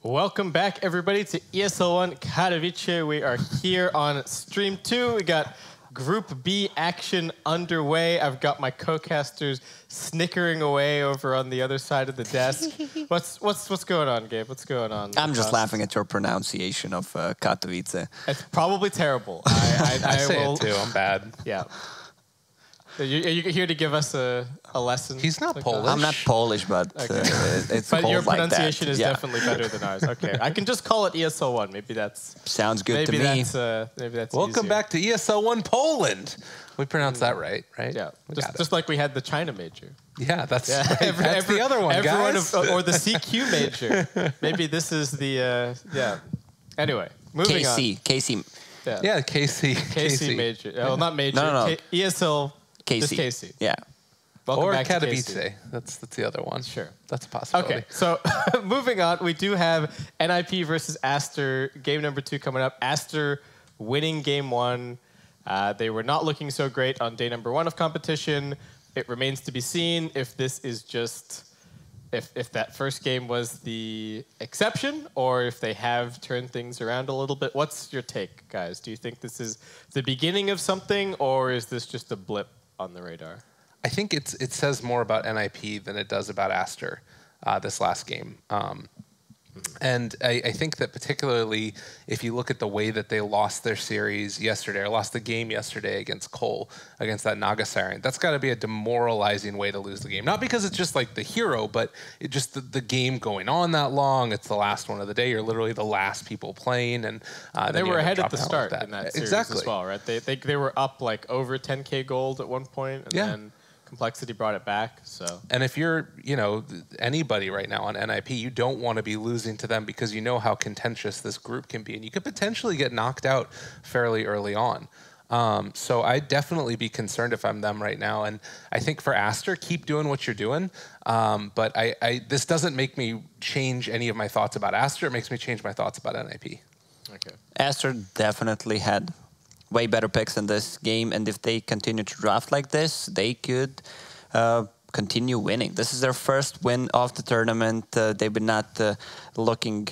Welcome back, everybody, to ESL One Katowice. We are here on stream 2. We got Group B action underway. I've got my co-casters snickering away over on the other side of the desk. What's going on, Gabe? What's going on? I'm just laughing at your pronunciation of Katowice. It's probably terrible. I say it too. I'm bad. Yeah. Are you here to give us a lesson? He's not like Polish. I'm not Polish, but okay. it's but called your like pronunciation that. is definitely better than ours. Okay, I can just call it ESL One. Maybe that's sounds good to me. Maybe that's Welcome easier. back to ESL One Poland. We pronounced that right? Yeah, we just like we had the China major. Yeah, that's right. That's the other one, guys. Or the CQ major. Maybe this is the yeah. Anyway, moving on. KC. Yeah, KC major. Well, not major. No. ESL. KC. Just KC. Yeah. Welcome or back Katowice. to KC. That's the other one. Sure. That's a possibility. Okay, so moving on, we do have NIP versus Aster, game number 2 coming up. Aster winning game 1. They were not looking so great on day number 1 of competition. It remains to be seen if this is just, if that first game was the exception or if they have turned things around a little bit. What's your take, guys? Do you think this is the beginning of something or is this just a blip on the radar? I think it says more about NIP than it does about Aster this last game. And I think that particularly if you look at the way that they lost their series yesterday, or lost the game yesterday against Cole, against that Naga Siren, that's got to be a demoralizing way to lose the game. Not because it's just like the hero, but it just the game going on that long. It's the last one of the day. You're literally the last people playing. And they were ahead at the start in that series exactly. as well, right? They were up like over 10K gold at one point, and then Complexity brought it back. So, and if you're, anybody right now on NIP, you don't want to be losing to them because you know how contentious this group can be, and you could potentially get knocked out fairly early on. So I'd definitely be concerned if I'm them right now. And I think for Aster, keep doing what you're doing. But this doesn't make me change any of my thoughts about Aster. It makes me change my thoughts about NIP. Okay. Aster definitely had way better picks in this game, and if they continue to draft like this, they could continue winning. This is their first win of the tournament. They've been not looking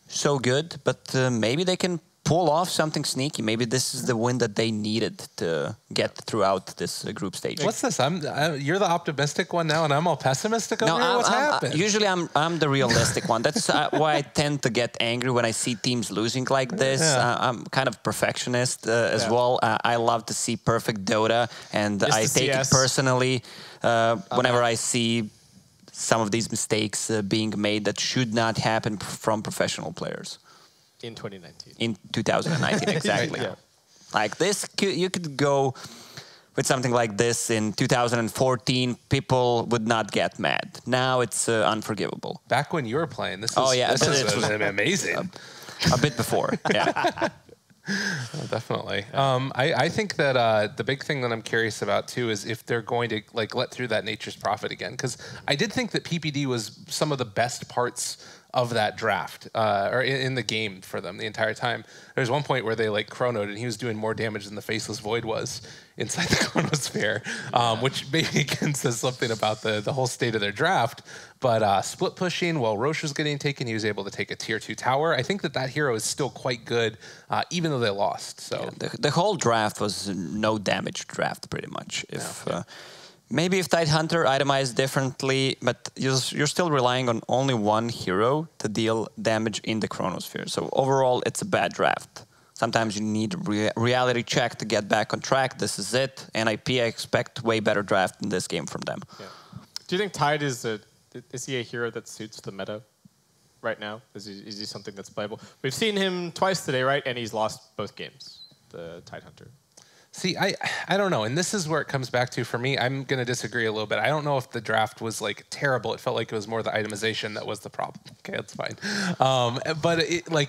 so good, but maybe they can pull off something sneaky. Maybe this is the win that they needed to get throughout this group stage. What's this? You're the optimistic one now, and I'm all pessimistic over here? What's happened? Usually I'm the realistic one. That's why I tend to get angry when I see teams losing like this. I'm kind of perfectionist as well. I love to see perfect Dota, and I take it personally whenever I see some of these mistakes being made that should not happen from professional players. In 2019. In 2019, exactly. Yeah. Like this, you could go with something like this in 2014. People would not get mad. Now it's unforgivable. Back when you were playing, this is amazing. A bit before, yeah. Oh, definitely. I think that the big thing that I'm curious about too is if they're going to let through that Nature's Prophet again, because I did think that PPD was some of the best parts of that draft, or in the game for them the entire time. There's one point where they chronoed and he was doing more damage than the Faceless Void was inside the chronosphere, which maybe again says something about the whole state of their draft. But split pushing while Roche was getting taken, he was able to take a tier 2 tower. I think that hero is still quite good, even though they lost. So the whole draft was no damage draft, pretty much. Maybe if Tidehunter itemized differently, but you're still relying on only one hero to deal damage in the chronosphere. So overall, it's a bad draft. Sometimes you need a reality check to get back on track. This is it. NIP, I expect way better draft in this game from them. Yeah. Do you think Tide is he a hero that suits the meta right now? Is he something that's playable? We've seen him twice today, right? And he's lost both games, the Tidehunter. See, I don't know, and this is where it comes back to, for me, I'm going to disagree a little bit. I don't know if the draft was terrible. It felt like it was more the itemization that was the problem. Okay, that's fine. But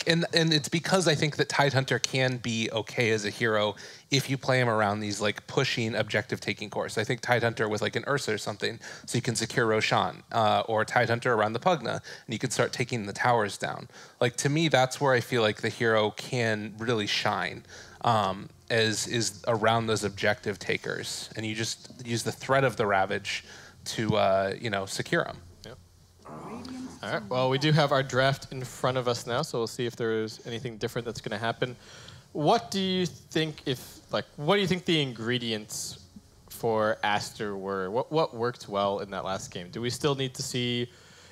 and it's because I think that Tidehunter can be okay as a hero if you play him around these pushing objective taking course. I think Tidehunter with an Ursa or something, so you can secure Roshan, or Tidehunter around the Pugna, and you can start taking the towers down. To me, that's where I feel like the hero can really shine. Is around those objective takers, and you just use the threat of the Ravage to secure them. Yep. All right. Well, we do have our draft in front of us now, so we'll see if there's anything different that's going to happen. What do you think what do you think the ingredients for Aster were? What worked well in that last game? Do we still need to see?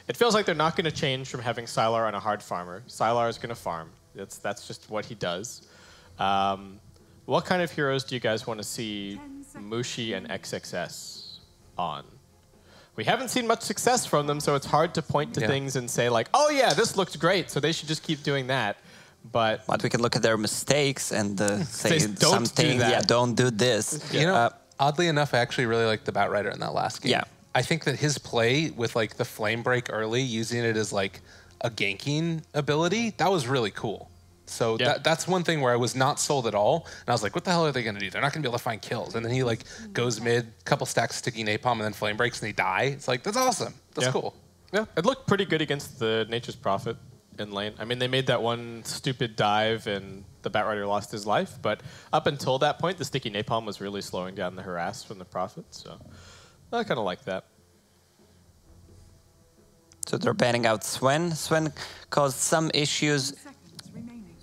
It feels like they're not going to change from having Sylar on a hard farmer. Sylar is going to farm. That's just what he does. What kind of heroes do you guys want to see Mushi and XXS on? We haven't seen much success from them, so it's hard to point to things and say like, oh yeah, this looked great, so they should just keep doing that. But we can look at their mistakes and say something. Do don't do this. You know, oddly enough, I actually really liked the Batrider in that last game. Yeah. I think that his play with like the flame break early, using it as like a ganking ability, that was really cool. So that's one thing where I was not sold at all. And I was like, what the hell are they going to do? They're not going to be able to find kills. And then he like goes mid, couple stacks sticky napalm, and then flame breaks and they die. It's like, that's awesome. That's cool. Yeah, it looked pretty good against the Nature's Prophet in lane. I mean, they made that one stupid dive and the Batrider lost his life. But up until that point, the sticky napalm was really slowing down the harass from the Prophet. So I kind of like that. So they're banning out Sven. Sven caused some issues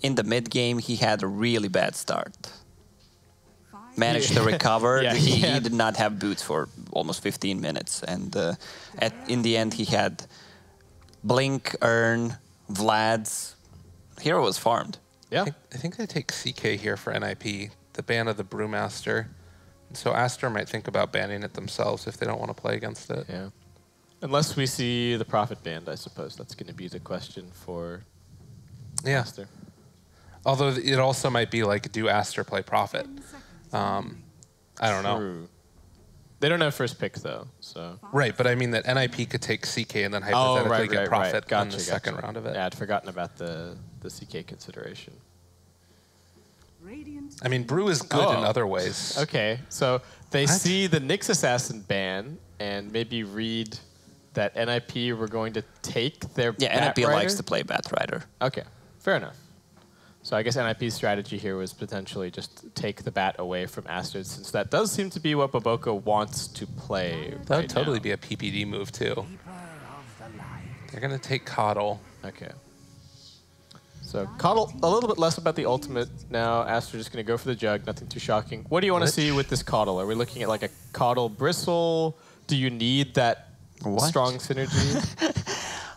in the mid game. He had a really bad start. Managed to recover. He did not have boots for almost 15 minutes. And in the end, he had Blink, Earn, Vlad's. Hero was farmed. Yeah. I think they take CK here for NIP, the ban of the Brewmaster. So Aster might think about banning it themselves if they don't want to play against it. Yeah. Unless we see the Prophet banned, I suppose. That's going to be the question for Aster. Although it also might be like, do Aster play Prophet? I don't know. They don't have first pick, though. So Right, but I mean that NIP could take CK and then hypothetically get Prophet on the second round of it. Yeah, I'd forgotten about the CK consideration. I mean, Brew is good in other ways. Okay, so they see the Nyx Assassin ban and maybe read that NIP were going to take their NIP Batrider? likes to play Batrider. Okay, fair enough. So I guess NIP's strategy here was potentially just take the bat away from Aster, since that does seem to be what Boboka wants to play. That would totally be a PPD move, too. They're going to take Coddle. Okay. So Coddle, a little bit less about the ultimate now. Aster just going to go for the jug, nothing too shocking. What do you want to see with this Coddle? Are we looking at like a Coddle Bristle? Do you need that strong synergy?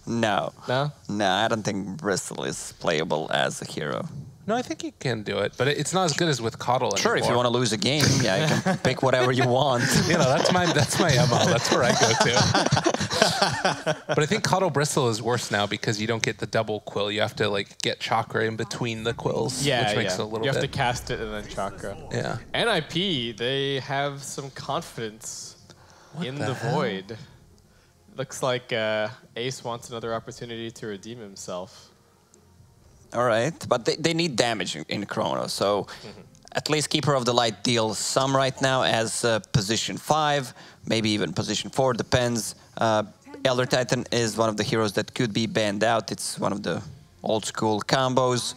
No. No? No, I don't think Bristle is playable as a hero. No, I think you can do it, but it's not as good as with Coddle anymore. Sure, if you want to lose a game, you can pick whatever you want. That's my MO. That's where I go to. But I think Coddle Bristle is worse now because you don't get the double quill. You have to like get Chakra in between the quills, which makes it a little bit. You have to cast it and then Chakra. Yeah. NIP, they have some confidence in the Void. Looks like Ace wants another opportunity to redeem himself. All right, but they need damage in Chrono, so at least Keeper of the Light deals some right now as position 5, maybe even position 4, depends. Elder Titan is one of the heroes that could be banned out. It's one of the old school combos.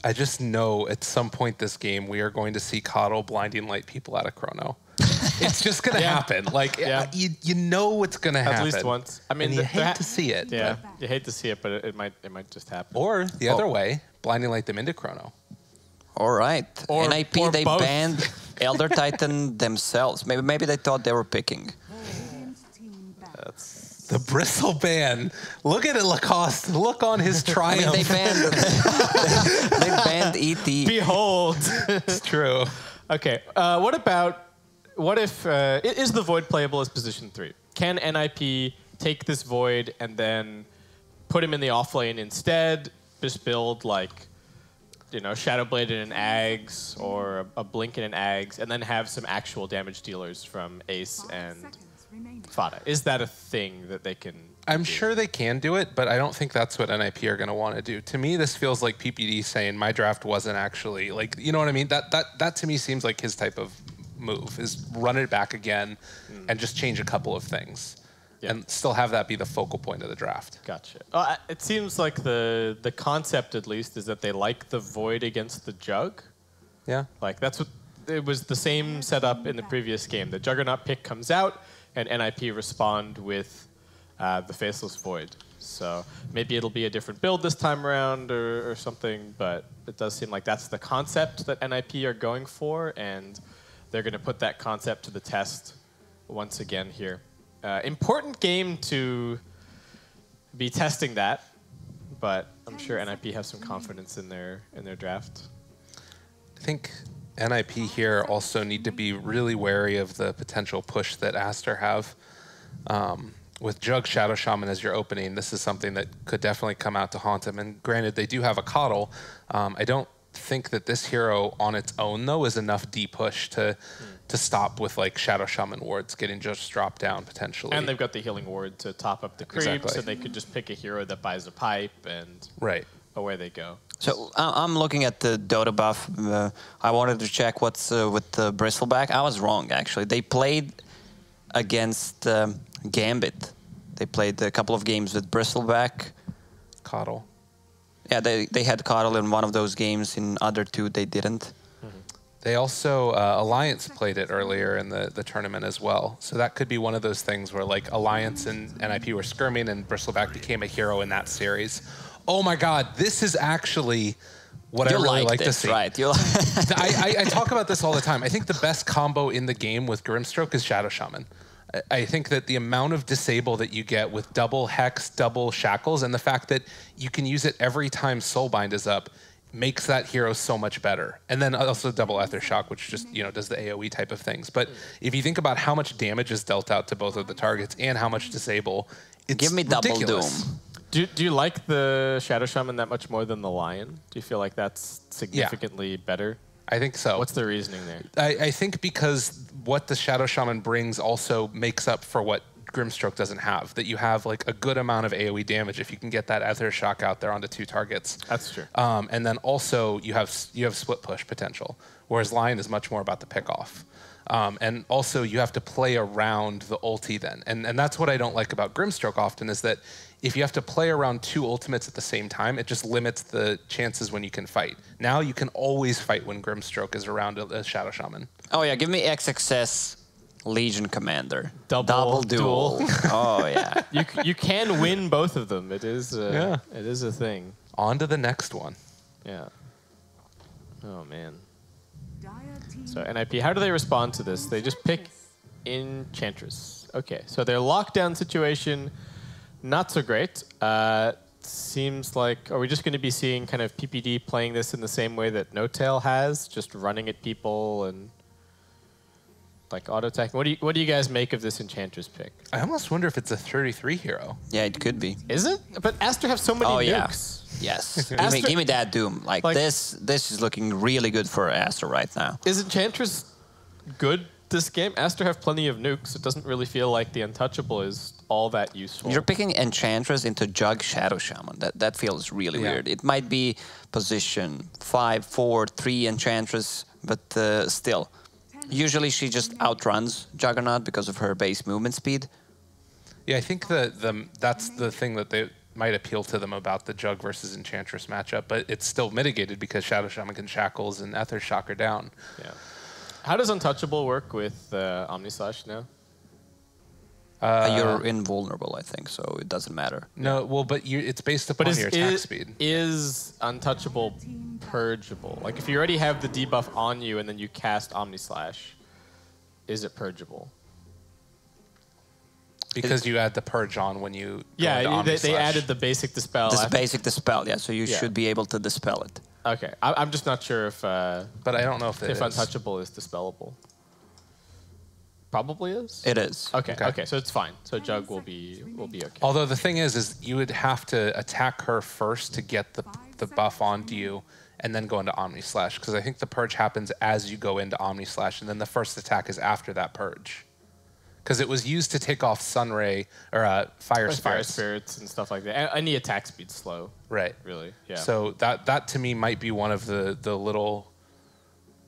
I just know at some point this game we are going to see Coddle blinding light people out of Chrono. It's just going to happen. Like, you know what's going to happen. At least once. I mean, and you hate to see it. Yeah, you hate to see it, but it might just happen. Or the other way, blinding light them into Chrono. All right. NIP, they both. banned Elder Titan themselves. Maybe they thought they were picking. That's The Bristle ban. Look at it, Lacoste. Look on his triumph. I mean, they banned ET. Behold. It's true. Okay. What if is the Void playable as position 3? Can NIP take this Void and then put him in the off lane instead? Just build like, Shadowblade and an Ags or a Blink and an Ags, and then have some actual damage dealers from Ace and Fada. Is that a thing that they can I'm sure they can do it, but I don't think that's what NIP are going to want to do. To me, this feels like PPD saying my draft wasn't actually like, you know what I mean? That to me seems like his type of move is run it back again and just change a couple of things and still have that be the focal point of the draft. Gotcha. It seems like the concept, at least, is that they like the Void against the Jug. Yeah. Like that's what it was. The same setup in the previous game. The Juggernaut pick comes out, and NIP respond with the Faceless Void. So maybe it'll be a different build this time around or something, but it does seem like that's the concept that NIP are going for, and they're going to put that concept to the test once again here. Important game to be testing that, but I'm sure NIP have some confidence in their draft. I think NIP here also need to be really wary of the potential push that Aster have. With Jug Shadow Shaman as your opening, this is something that could definitely come out to haunt him. And granted, they do have a Coddle. I don't think that this hero on its own, though, is enough D-push to stop with like Shadow Shaman wards getting just dropped down potentially. And they've got the healing ward to top up the creeps, Exactly. so they could just pick a hero that buys a pipe and Right. away they go. So I'm looking at the Dota buff. I wanted to check what's with the Bristleback. I was wrong, actually. They played against Gambit. They played a couple of games with Bristleback. Coddle. Yeah, they had Coddle in one of those games. In other two, they didn't. They also, Alliance played it earlier in the tournament as well. So that could be one of those things where like Alliance and NIP were skirming and Bristleback became a hero in that series. Oh my God, this is actually what I really like to see. Right? I talk about this all the time. I think the best combo in the game with Grimstroke is Shadow Shaman. I think that the amount of disable that you get with double Hex, double Shackles, and the fact that you can use it every time Soulbind is up makes that hero so much better. And then also double Ether Shock, which just, you know, does the AoE type of things. But if you think about how much damage is dealt out to both of the targets and how much disable, it's Give me double ridiculous. Doom. Do you like the Shadow Shaman that much more than the Lion? Do you feel like that's significantly better? I think so. What's the reasoning there? I think because what the Shadow Shaman brings also makes up for what Grimstroke doesn't have. That you have like a good amount of AoE damage if you can get that Ether Shock out there onto two targets. That's true. And then also you have split push potential, whereas Lion is much more about the pick off. And also you have to play around the ulti then. And that's what I don't like about Grimstroke often is that if you have to play around two ultimates at the same time, it just limits the chances when you can fight. Now you can always fight when Grimstroke is around a Shadow Shaman. Oh yeah, give me XXS Legion Commander. Double duel. Oh yeah. You can win both of them. It is Yeah. it is a thing. On to the next one. Yeah. Oh man. So NIP, how do they respond to this? They just pick Enchantress. Okay, so their lockdown situation, not so great. Seems like, are we just going to be seeing kind of PPD playing this in the same way that No-Tail has, just running at people and like auto attacking? What do you guys make of this Enchantress pick? I almost wonder if it's a 33 hero. Yeah, it could be. Is it? But Aster have so many Oh yeah. nukes. Yes. Aster- give me that Doom. Like this is looking really good for Aster right now. Is Enchantress good this game? Aster have plenty of nukes. It doesn't really feel like the Untouchable is all that useful. You're picking Enchantress into Jug Shadow Shaman. That feels really weird. It might be position 5, 4, 3 Enchantress, but still. Usually she just outruns Juggernaut because of her base movement speed. Yeah, I think that's the thing that they might appeal to them about the Jug versus Enchantress matchup, but it's still mitigated because Shadow Shaman can Shackles and Ether Shock her down. Yeah. How does Untouchable work with Omnislash now? You're invulnerable, I think, so it doesn't matter. No, well, but it's based upon your attack speed. Is Untouchable purgeable? Like if you already have the debuff on you and then you cast Omnislash, is it purgeable? Because you add the purge on when you go into they Omnislash. added the basic dispel. This basic dispel, yeah, so you Yeah. should be able to dispel it. Okay, I'm just not sure if But I don't know if it is. Untouchable is dispellable. Probably is. It is. Okay, so it's fine. So Jug will be okay. Although the thing is you would have to attack her first to get the buff onto you and then go into Omnislash. Because I think the purge happens as you go into Omnislash, and then the first attack is after that purge. Because it was used to take off Sunray or Fire Spirits. Fire Spirits and stuff like that. Any attack speed slow. Right. Really. Yeah. So that to me might be one of the little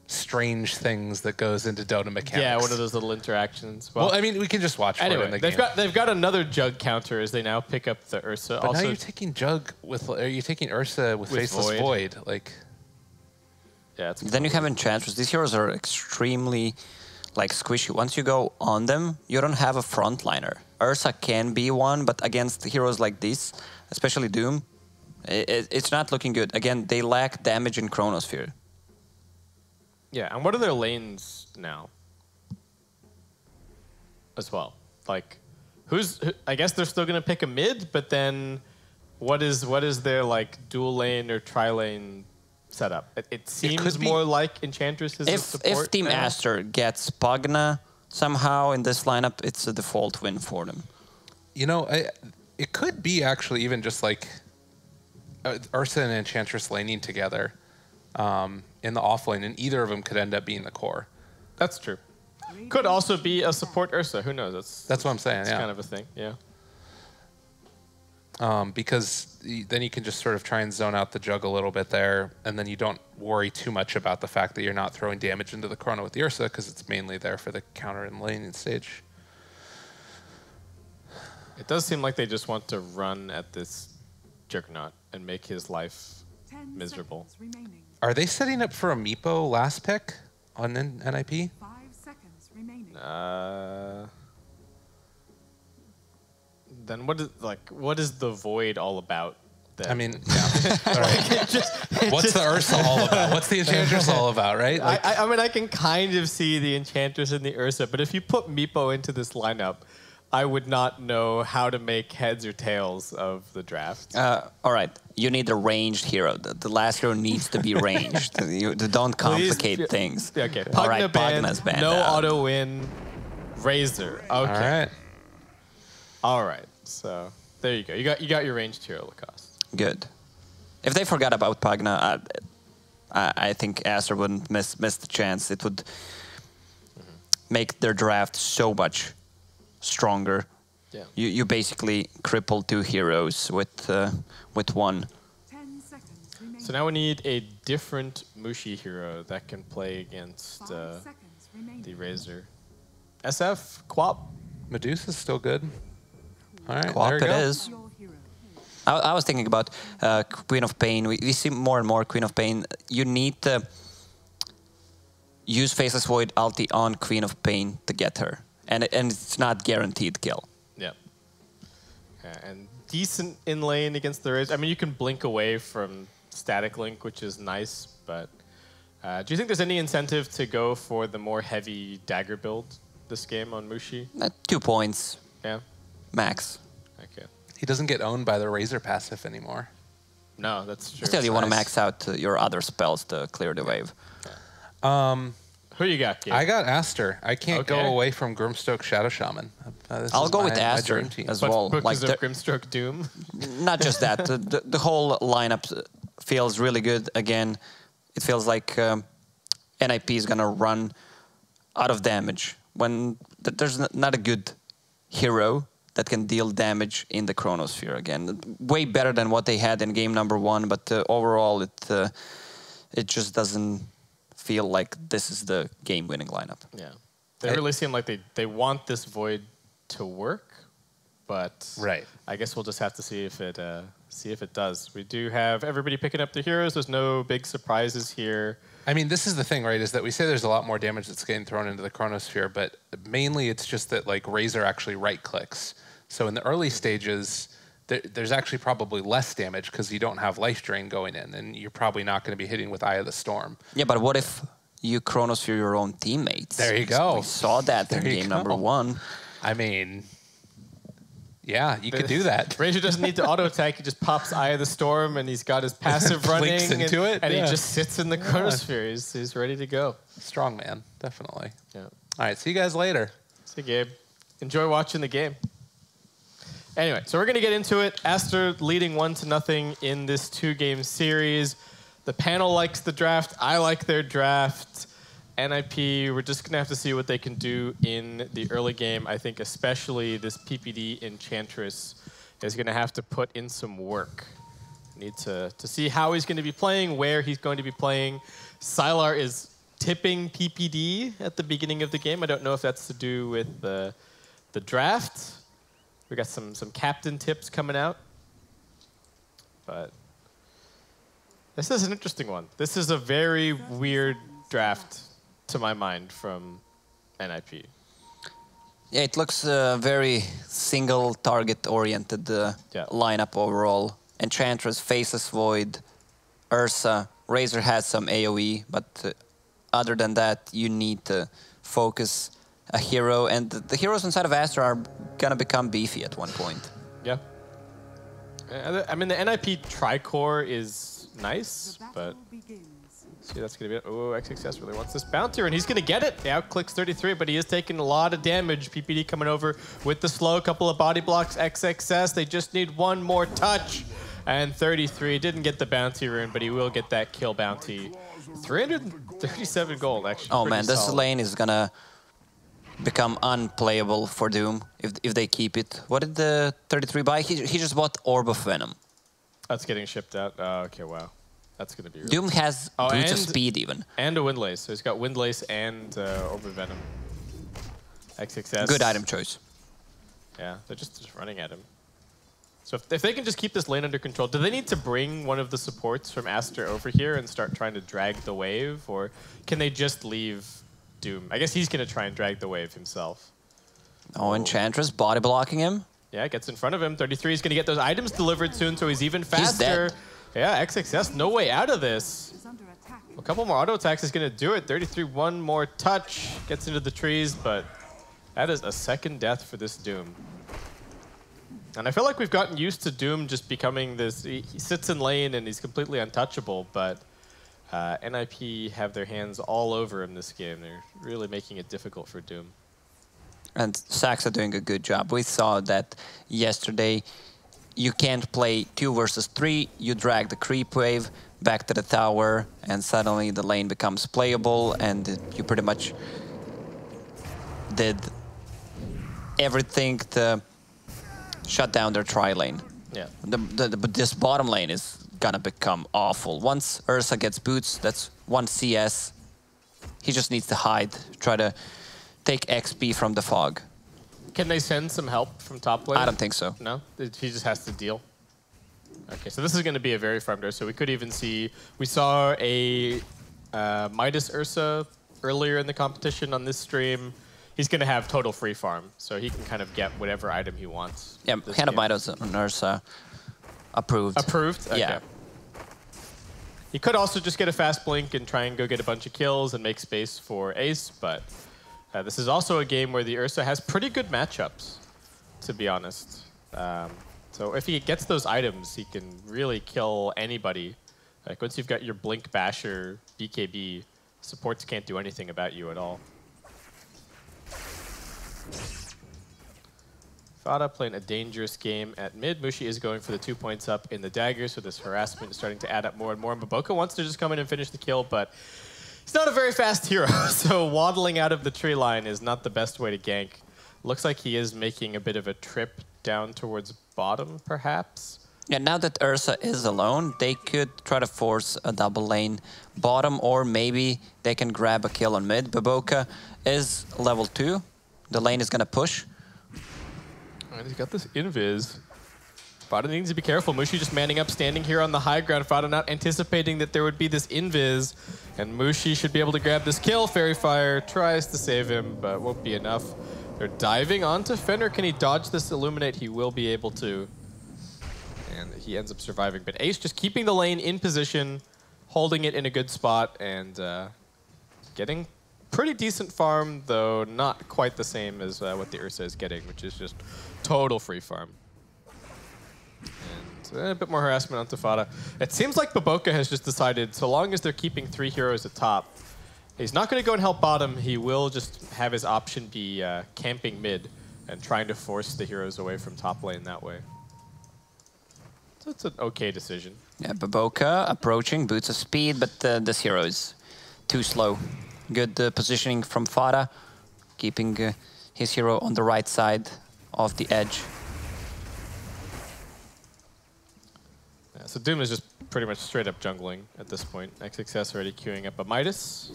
strange things that goes into Dota mechanics. Yeah, one of those little interactions. Well, I mean, we can just watch for it in anyway, the they've game. got another Jug counter as they now pick up the Ursa. But also, now you're taking Jug with, are you taking Ursa with Faceless Void? Like, yeah, it's Then you have Enchantress. These heroes are extremely like squishy. Once you go on them, you don't have a frontliner. Ursa can be one, but against heroes like this, especially Doom, it's not looking good. Again, they lack damage in Chronosphere. Yeah, and what are their lanes now? As well, like, I guess they're still gonna pick a mid, but then, what is their like dual lane or tri lane setup? It seems more like Enchantress is a support. If Team Aster gets Pugna somehow in this lineup, it's a default win for them. You know, it could be actually even just like Ursa and Enchantress laning together in the off lane, and either of them could end up being the core. That's true. Could also be a support Ursa. Who knows? That's what I'm saying. It's yeah, kind of a thing. Yeah. Because then you can just sort of try and zone out the jug a little bit there, and then you don't worry too much about the fact that you're not throwing damage into the Chrono with the Ursa, because it's mainly there for the counter and laning stage. It does seem like they just want to run at this Juggernaut and make his life miserable. Are they setting up for a Meepo last pick on NIP? 5 seconds remaining. Then what is the void all about? Then? I mean, yeah. All right. What's the Ursa all about? What's the Enchantress all about, right? Like, I mean, I can kind of see the Enchantress and the Ursa, but if you put Meepo into this lineup, I would not know how to make heads or tails of the draft. All right, you need a ranged hero. The last hero needs to be ranged. You don't complicate things. Okay, All right, Pugna's banned. No auto win. Razor. Okay. all right. All right. So there you go. You got your ranged hero, Lacoste. Good. If they forgot about Pugna, I think Aster wouldn't miss the chance. It would make their draft so much stronger. Yeah. You basically cripple two heroes with one. 10 seconds remaining. So now we need a different Mushi hero that can play against 5 seconds remaining. the Razor. SF, Quap. Medusa's still good. All right, Quap there we it go. is. Your hero. I was thinking about Queen of Pain. We see more and more Queen of Pain. You need to use Faceless Void ulti on Queen of Pain to get her. And it's not guaranteed kill. Yeah. And decent in lane against the Razor. I mean, you can blink away from Static Link, which is nice, but do you think there's any incentive to go for the more heavy dagger build this game on Mushi? 2 points Yeah. max. Okay. He doesn't get owned by the Razor passive anymore. No, that's true. Still, you want to nice. max out your other spells to clear the wave. Who you got, Gabe? I got Aster. I can't go Okay. away from Grimstoke Shadow Shaman. This I'll is go with my Aster dream team. as But well. because Like of Grimstroke Doom. not just that, the whole lineup feels really good. Again, it feels like NIP is gonna run out of damage when there's not a good hero that can deal damage in the Chronosphere. Again, way better than what they had in game number 1, but overall it just doesn't feel like this is the game-winning lineup. Yeah. They really seem like they want this Void to work, but Right. I guess we'll just have to see if it does. We do have everybody picking up their heroes. There's no big surprises here. I mean, this is the thing, right? Is that we say there's a lot more damage that's getting thrown into the Chronosphere, but mainly it's just that like Razor actually right-clicks. So in the early stages, there's actually probably less damage because you don't have life drain going in, and you're probably not going to be hitting with Eye of the Storm. Yeah, but what if you Chronosphere your own teammates? There you go. We saw that in There you game go. number 1. I mean, yeah, you could do that. Razor doesn't need to auto attack. He just pops Eye of the Storm, and he's got his passive running. Blinks into it, and yeah. he just sits in the Chronosphere. He's ready to go. Strong man, definitely. Yeah. All right, see you guys later. See, Gabe. Enjoy watching the game. Anyway, so we're going to get into it. Aster leading 1-0 in this 2-game series. The panel likes the draft. I like their draft. NIP, we're just going to have to see what they can do in the early game. I think especially this PPD Enchantress is going to have to put in some work. Need to see how he's going to be playing, where he's going to be playing. Sylar is tipping PPD at the beginning of the game. I don't know if that's to do with the draft. We got some captain tips coming out. But this is an interesting one. This is a very weird draft to my mind from NIP. Yeah, it looks very single target oriented Yeah. lineup overall. Enchantress, Faceless Void, Ursa, Razor has some AoE, but other than that, you need to focus a hero, and the heroes inside of Aster are gonna become beefy at one point. Yeah. I mean, the NIP Tricore is nice, The but battle begins. see, that's going to be it. Oh, XXS really wants this bounty, and he's going to get it. He outclicks 33, but he is taking a lot of damage. PPD coming over with the slow, couple of body blocks. XXS, they just need one more touch. And 33 didn't get the bounty rune, but he will get that kill bounty. 337 gold, actually. Oh pretty man, this solid. lane is gonna become unplayable for Doom if they keep it. What did the 33 buy? He just bought Orb of Venom. That's getting shipped out. Oh, okay, wow. That's going to be real. Doom has Oh, Boots of and- Speed even. And a Windlace. So he's got Windlace and Orb of Venom. XXS. Good item choice. Yeah, they're just running at him. So if they can just keep this lane under control, do they need to bring one of the supports from Aster over here and start trying to drag the wave? Or can they just leave Doom? I guess he's going to try and drag the wave himself. Oh, Enchantress body blocking him. Yeah, gets in front of him. 33 is going to get those items delivered soon, so he's even faster. dead. Yeah, XXS, no way out of this. Is under attack. A couple more auto attacks is going to do it. 33, one more touch. Gets into the trees, but that is a second death for this Doom. And I feel like we've gotten used to Doom just becoming this... He sits in lane and he's completely untouchable, but NIP have their hands all over him this game. They're really making it difficult for Doom. And Sax are doing a good job. We saw that yesterday. You can't play 2 versus 3. You drag the creep wave back to the tower, and suddenly the lane becomes playable, and you pretty much did everything to shut down their tri-lane. Yeah. But this bottom lane is gonna become awful. Once Ursa gets boots, that's 1 CS. He just needs to hide, try to take XP from the fog. Can they send some help from top lane? I don't think so. No? He just has to deal? Okay, so this is going to be a very farm door. So we could even see... We saw a Midas Ursa earlier in the competition on this stream. He's going to have total free farm, so he can kind of get whatever item he wants. Yeah, this Hand of game. Midas and Ursa approved. Approved? Okay. Yeah. He could also just get a fast blink and try and go get a bunch of kills and make space for Ace, but this is also a game where the Ursa has pretty good matchups, to be honest. So if he gets those items, he can really kill anybody. Like once you've got your Blink Basher, BKB, supports can't do anything about you at all. Fada playing a dangerous game at mid. Mushi is going for the 2 points up in the dagger, so this harassment is starting to add up more and more. And Baboka wants to just come in and finish the kill, but he's not a very fast hero, so waddling out of the tree line is not the best way to gank. Looks like he is making a bit of a trip down towards bottom, perhaps. Yeah, now that Ursa is alone, they could try to force a double lane bottom, or maybe they can grab a kill on mid. Baboka is level 2. The lane is gonna push. And he's got this invis. Fada needs to be careful. Mushi just manning up, standing here on the high ground. Fada not anticipating that there would be this invis. And Mushi should be able to grab this kill. Fairy Fire tries to save him, but won't be enough. They're diving onto Fenrir. Can he dodge this Illuminate? He will be able to. And he ends up surviving. But Ace just keeping the lane in position, holding it in a good spot, and getting pretty decent farm, though not quite the same as what the Ursa is getting, which is just total free farm. And a bit more harassment onto Fada. It seems like Baboka has just decided, so long as they're keeping 3 heroes at top, he's not going to go and help bottom. He will just have his option be camping mid and trying to force the heroes away from top lane that way. So it's an okay decision. Yeah, Baboka approaching, Boots of Speed, but this hero is too slow. Good positioning from Fada, keeping his hero on the right side of the edge. Yeah, so Doom is just pretty much straight up jungling at this point. XXS already queuing up a Midas.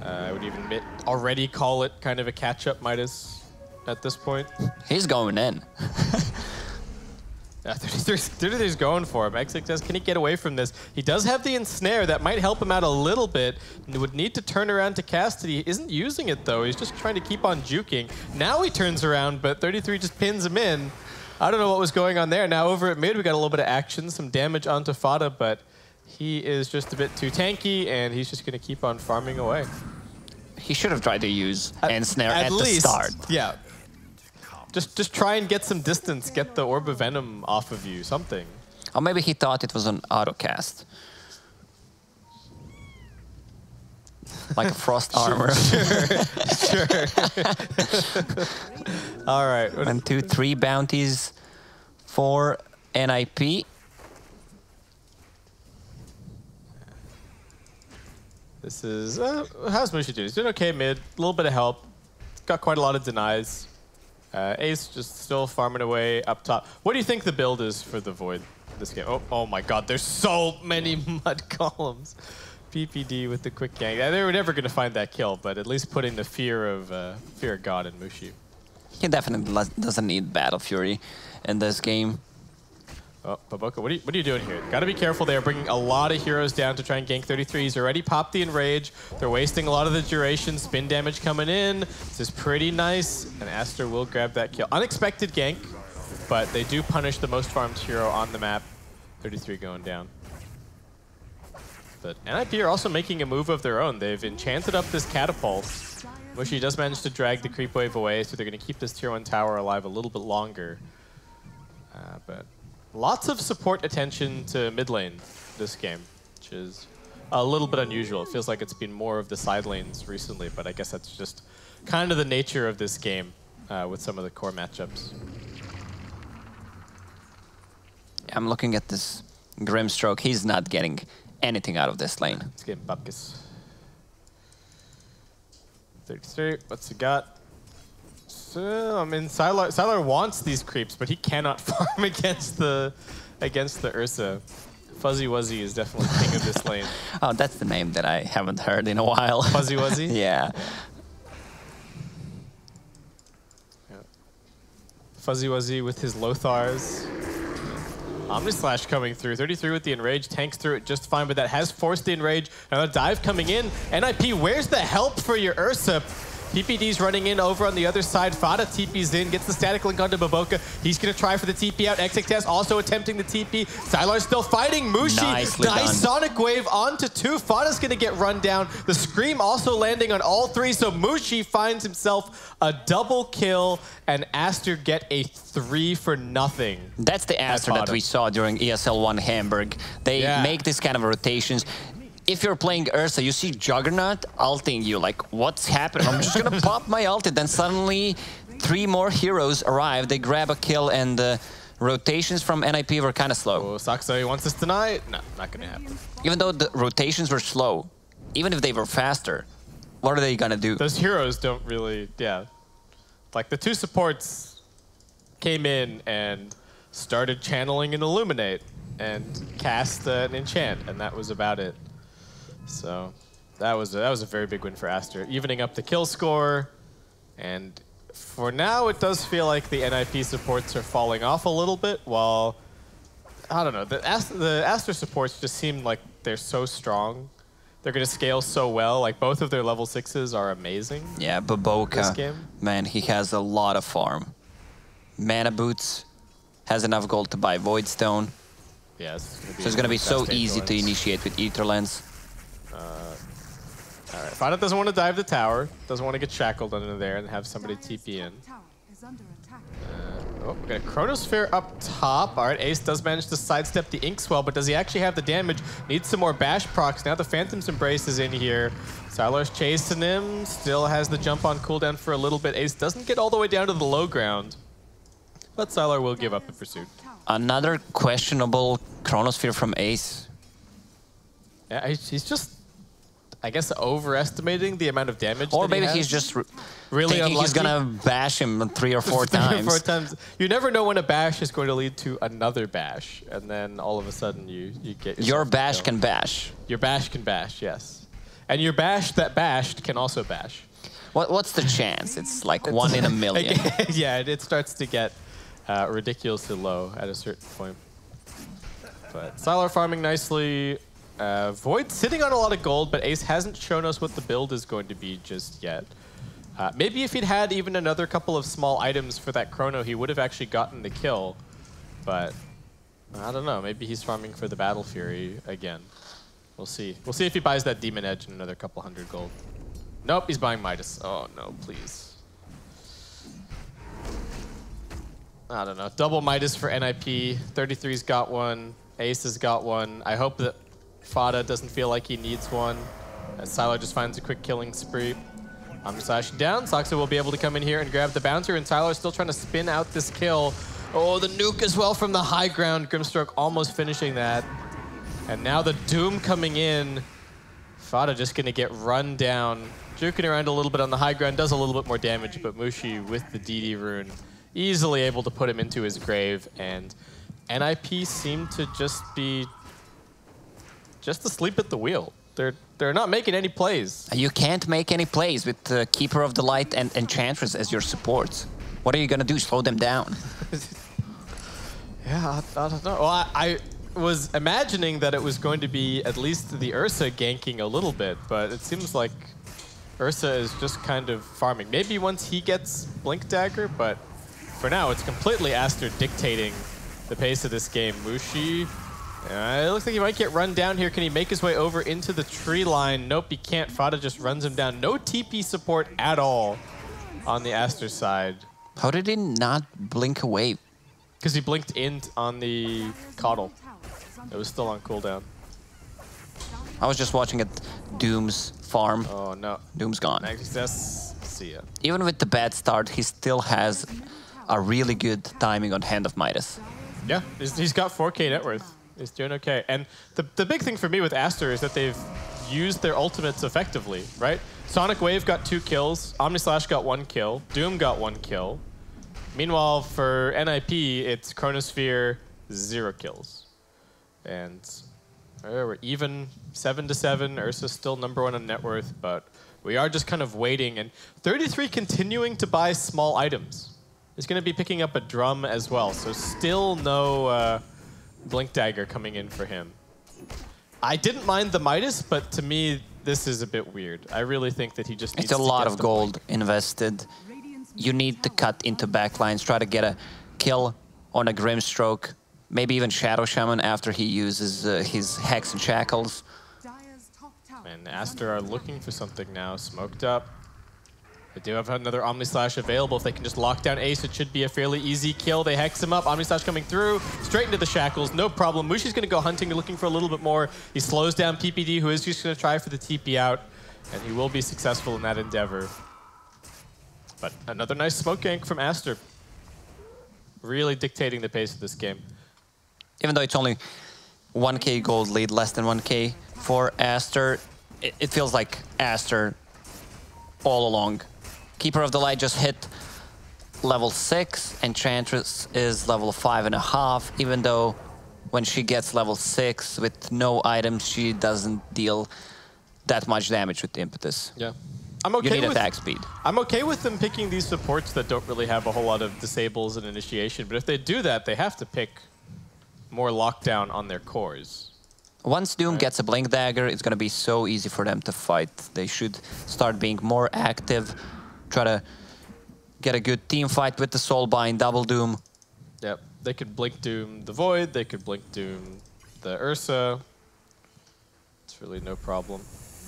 I would even already call it kind of a catch-up Midas at this point. He's going in. 33's going for him. XX, can he get away from this? He does have the ensnare. That might help him out a little bit. He would need to turn around to cast it. He isn't using it, though. He's just trying to keep on juking. Now he turns around, but 33 just pins him in. I don't know what was going on there. Now over at mid, we got a little bit of action, some damage onto Fada, but he is just a bit too tanky, and he's just going to keep on farming away. He should have tried to use ensnare at the least, start. Yeah. Just try and get some distance, get the Orb of Venom off of you, something. Or maybe he thought it was an auto-cast. Like a frost armor. Sure. All right. 1, 2, 3 bounties for NIP. This is, how's Mushi doing? He's doing okay mid, a little bit of help. Got quite a lot of denies. Ace just still farming away up top. What do you think the build is for the Void this game? Oh my god, there's so many mud columns. PPD with the quick gank. They were never going to find that kill, but at least putting the fear of God in Mushi. He definitely doesn't need Battle Fury in this game. Oh, Baboka, what are you doing here? Got to be careful. They are bringing a lot of heroes down to try and gank 33. He's already popped the Enrage. They're wasting a lot of the duration. Spin damage coming in. This is pretty nice. And Aster will grab that kill. Unexpected gank, but they do punish the most farmed hero on the map. 33 going down. But NIP are also making a move of their own. They've enchanted up this catapult. Mushi does manage to drag the creep wave away, so they're going to keep this tier 1 tower alive a little bit longer. But lots of support attention to mid lane this game, which is a little bit unusual. It feels like it's been more of the side lanes recently, but I guess that's just kind of the nature of this game with some of the core matchups. I'm looking at this Grimstroke. He's not getting anything out of this lane. Let's get Bupkis. 33, what's he got? So, I mean, Sylar wants these creeps, but he cannot farm against the Ursa. Fuzzy Wuzzy is definitely king of this lane. Oh, that's the name that I haven't heard in a while. Fuzzy Wuzzy? Yeah. Fuzzy Wuzzy with his Lothars. Omnislash coming through. 33 with the Enrage. Tanks through it just fine, but that has forced the Enrage. Another dive coming in. NIP, where's the help for your Ursa? PPD's running in over on the other side. Fada TP's in, gets the static link onto Baboka. He's going to try for the TP out. XX also attempting the TP. Sylar's still fighting. Mushi, nice Sonic Wave onto 2. Fada's going to get run down. The Scream also landing on all 3, so Mushi finds himself a double kill, and Aster get a 3 for nothing. That's the Aster that we saw during ESL One Hamburg. They make this kind of rotations. If you're playing Ursa, you see Juggernaut ulting you, like, what's happening? I'm just gonna pop my ulti. Then suddenly 3 more heroes arrive, they grab a kill, and the rotations from NIP were kind of slow. Oh, Saxo wants this tonight? No, not gonna happen. Even though the rotations were slow, even if they were faster, what are they gonna do? Those heroes don't really, Like, the 2 supports came in and started channeling an Illuminate and cast an Enchant, and that was about it. So that was a very big win for Aster, evening up the kill score. And for now, it does feel like the NIP supports are falling off a little bit, while, I don't know, the Aster supports just seem like they're so strong. They're going to scale so well. Like, both of their level 6s are amazing. Yeah, Baboka, this game. Man, he has a lot of farm. Mana Boots, has enough gold to buy Void Stone. Yeah, so it's going to be so easy to initiate with Ether Lens. All right, Fada doesn't want to dive the tower, doesn't want to get shackled under there and have somebody TP in. Oh, we got a Chronosphere up top. All right, Ace does manage to sidestep the Inkswell, but does he actually have the damage? Needs some more bash procs. Now the Phantom's Embrace is in here. Sylar's chasing him, still has the jump on cooldown for a little bit. Ace doesn't get all the way down to the low ground, but Sylar will give up the pursuit. Another questionable Chronosphere from Ace. Yeah, he's just, I guess, overestimating the amount of damage. Or maybe he's just really thinking unlucky. He's gonna bash him 3 or 4 times. 3 or 4 times. You never know when a bash is going to lead to another bash, and then all of a sudden you get your bash can bash. Your bash can bash, yes, and your bash that bashed can also bash. What's the chance? It's like 1 in a million. Yeah, it starts to get ridiculously low at a certain point. But Sylar farming nicely. Void sitting on a lot of gold, but Ace hasn't shown us what the build is going to be just yet. Maybe if he'd had even another couple of small items for that chrono, he would have actually gotten the kill. But I don't know. Maybe he's farming for the Battle Fury again. We'll see. We'll see if he buys that Demon Edge and another couple hundred gold. Nope, he's buying Midas. Oh, no, please. I don't know. Double Midas for NIP. 33's got one. Ace has got one. I hope that Fada doesn't feel like he needs one. As Sylar just finds a quick killing spree. I'm slashing down. Soxa will be able to come in here and grab the bouncer, and Sylar's still trying to spin out this kill. Oh, the nuke as well from the high ground. Grimstroke almost finishing that. And now the Doom coming in. Fada just going to get run down. Juking around a little bit on the high ground, does a little bit more damage, but Mushi with the DD rune easily able to put him into his grave. And NIP seem to just be asleep at the wheel. They're not making any plays. You can't make any plays with Keeper of the Light and Enchantress as your supports. What are you going to do? Slow them down? Yeah, I don't know. Well, I was imagining that it was going to be at least the Ursa ganking a little bit, but it seems like Ursa is just kind of farming. Maybe once he gets Blink Dagger, but for now it's completely Aster dictating the pace of this game. Mushi, it looks like he might get run down here. Can he make his way over into the tree line? Nope, he can't. Fada just runs him down. No TP support at all on the Aster side. How did he not blink away? Because he blinked in on the Coddle. It was still on cooldown. I was just watching at Doom's farm. Oh, no. Doom's gone. Access. See ya. Even with the bad start, he still has a really good timing on Hand of Midas. Yeah, he's got 4K net worth. He's doing okay. And the big thing for me with Aster is that they've used their ultimates effectively, right? Sonic Wave got 2 kills. Omnislash got 1 kill. Doom got 1 kill. Meanwhile, for NIP, it's Chronosphere, 0 kills. And we're even 7-7. Ursa's still #1 on net worth, but we are just kind of waiting. And 33 continuing to buy small items. He's going to be picking up a drum as well, so still no Blink Dagger coming in for him. I didn't mind the Midas, but to me, this is a bit weird. I really think that he just needs It's a to lot get of the gold Blink. invested. You need to cut into backlines, try to get a kill on a Grimstroke, maybe even Shadow Shaman after he uses his Hex and Shackles. And Aster are looking for something now. Smoked up. They do have another Omnislash available. If they can just lock down Ace, it should be a fairly easy kill. They hex him up. Omnislash coming through. Straight into the Shackles. No problem. Mushi's going to go hunting, looking for a little bit more. He slows down PPD, who is just going to try for the TP out. And he will be successful in that endeavor. But another nice smoke gank from Aster. Really dictating the pace of this game. Even though it's only 1k gold lead, less than 1k for Aster, it feels like Aster all along. Keeper of the Light just hit level 6, Enchantress is level 5.5, even though when she gets level 6 with no items, she doesn't deal that much damage with Impetus. Yeah. I'm okay you need with, attack speed. I'm okay with them picking these supports that don't really have a whole lot of disables and initiation, but if they do that, they have to pick more lockdown on their cores. Once Doom gets a Blink Dagger, it's going to be so easy for them to fight. They should start being more active, try to get a good team fight with the Soulbind, double Doom. Yep, they could Blink Doom the Void, they could Blink Doom the Ursa. It's really no problem.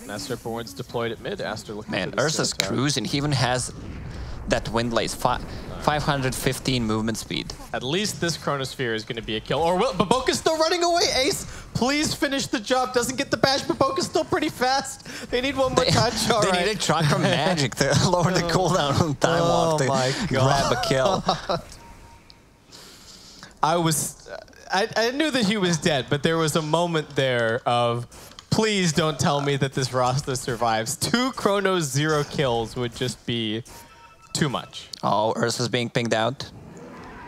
Aster Born's deployed at mid. Aster looking Man, for the Ursa's Scimitar. cruising. He even has that Windlace, 515 movement speed. At least this Chronosphere is going to be a kill. Or will Baboka's still running away, Ace? Please finish the job. Doesn't get the bash. Baboka's still pretty fast. They need one more touch. All They right. need a Chakra Magic to lower the cooldown on Time Walk to grab a kill. I knew that he was dead, but there was a moment there of, please don't tell me that this roster survives. 2 Chronos, 0 kills would just be too much. Oh, Ursa's being pinged out.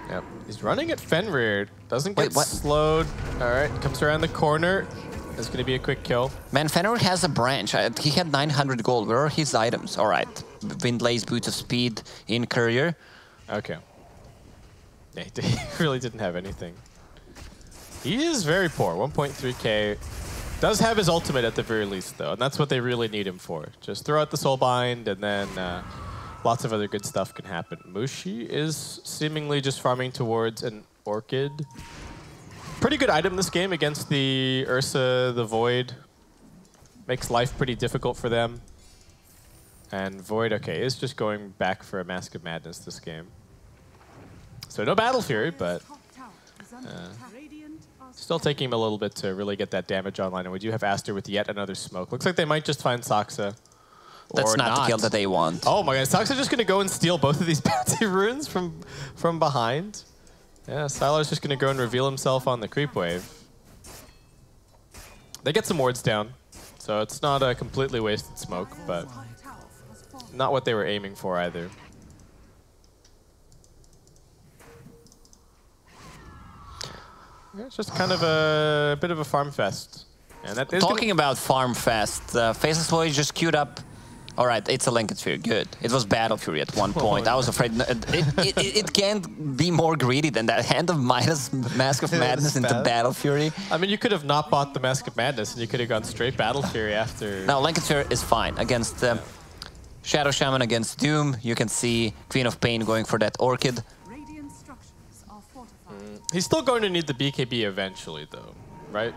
Yep. He's running at Fenrir. Doesn't get Wait, what? slowed. All right, comes around the corner. There's going to be a quick kill. Man, Fenrir has a branch. He had 900 gold. Where are his items? All right. Windlace, Boots of Speed in Courier. Okay. Yeah, he really didn't have anything. He is very poor, 1.3k. Does have his ultimate at the very least, though, and that's what they really need him for. Just throw out the Soulbind, and then lots of other good stuff can happen. Mushi is seemingly just farming towards an Orchid. Pretty good item this game against the Ursa, the Void. Makes life pretty difficult for them. And Void, okay, is just going back for a Mask of Madness this game. So no Battle Fury, but still taking him a little bit to really get that damage online. And we do have Aster with yet another smoke. Looks like they might just find Saksa. That's not the kill that they want. Oh my god, Saksa just going to go and steal both of these bouncy runes from behind. Yeah, Sylar's just going to go and reveal himself on the creep wave. They get some wards down, so it's not a completely wasted smoke, but not what they were aiming for either. Yeah, it's just kind of a bit of a farm fest. And that is Talking about farm fest, Faceless Void just queued up. All right, it's a Linked Fury, good. It was Battle Fury at one point. I was afraid it can't be more greedy than that. Hand of Midas, Mask of Madness into Battle Fury. I mean, you could have not bought the Mask of Madness and you could have gone straight Battle Fury after. Now, Linked Fury is fine. Against Shadow Shaman against Doom, you can see Queen of Pain going for that Orchid. Radiant structures are fortified. He's still going to need the BKB eventually, though, right?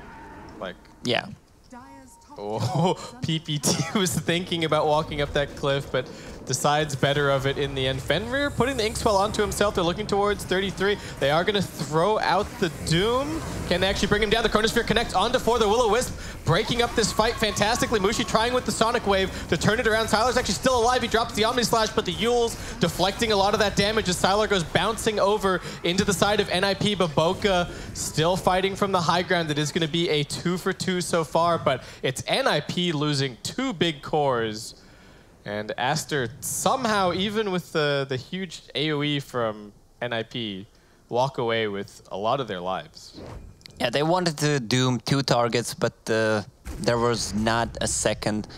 Like, Yeah. Dire's top oh, PPT was thinking about walking up that cliff, but decides better of it in the end. Fenrir putting the Inkswell onto himself. They're looking towards 33. They are going to throw out the Doom. Can they actually bring him down? The Chronosphere connects onto 4. The Will-O-Wisp breaking up this fight fantastically. Mushi trying with the Sonic Wave to turn it around. Sylar's actually still alive. He drops the Omni Slash, but the Yule's deflecting a lot of that damage as Sylar goes bouncing over into the side of NIP. Baboka still fighting from the high ground. It is going to be a 2-for-2 so far, but it's NIP losing 2 big cores. And Aster somehow, even with the huge AoE from NIP, walk away with a lot of their lives. Yeah, they wanted to Doom 2 targets, but there was not a second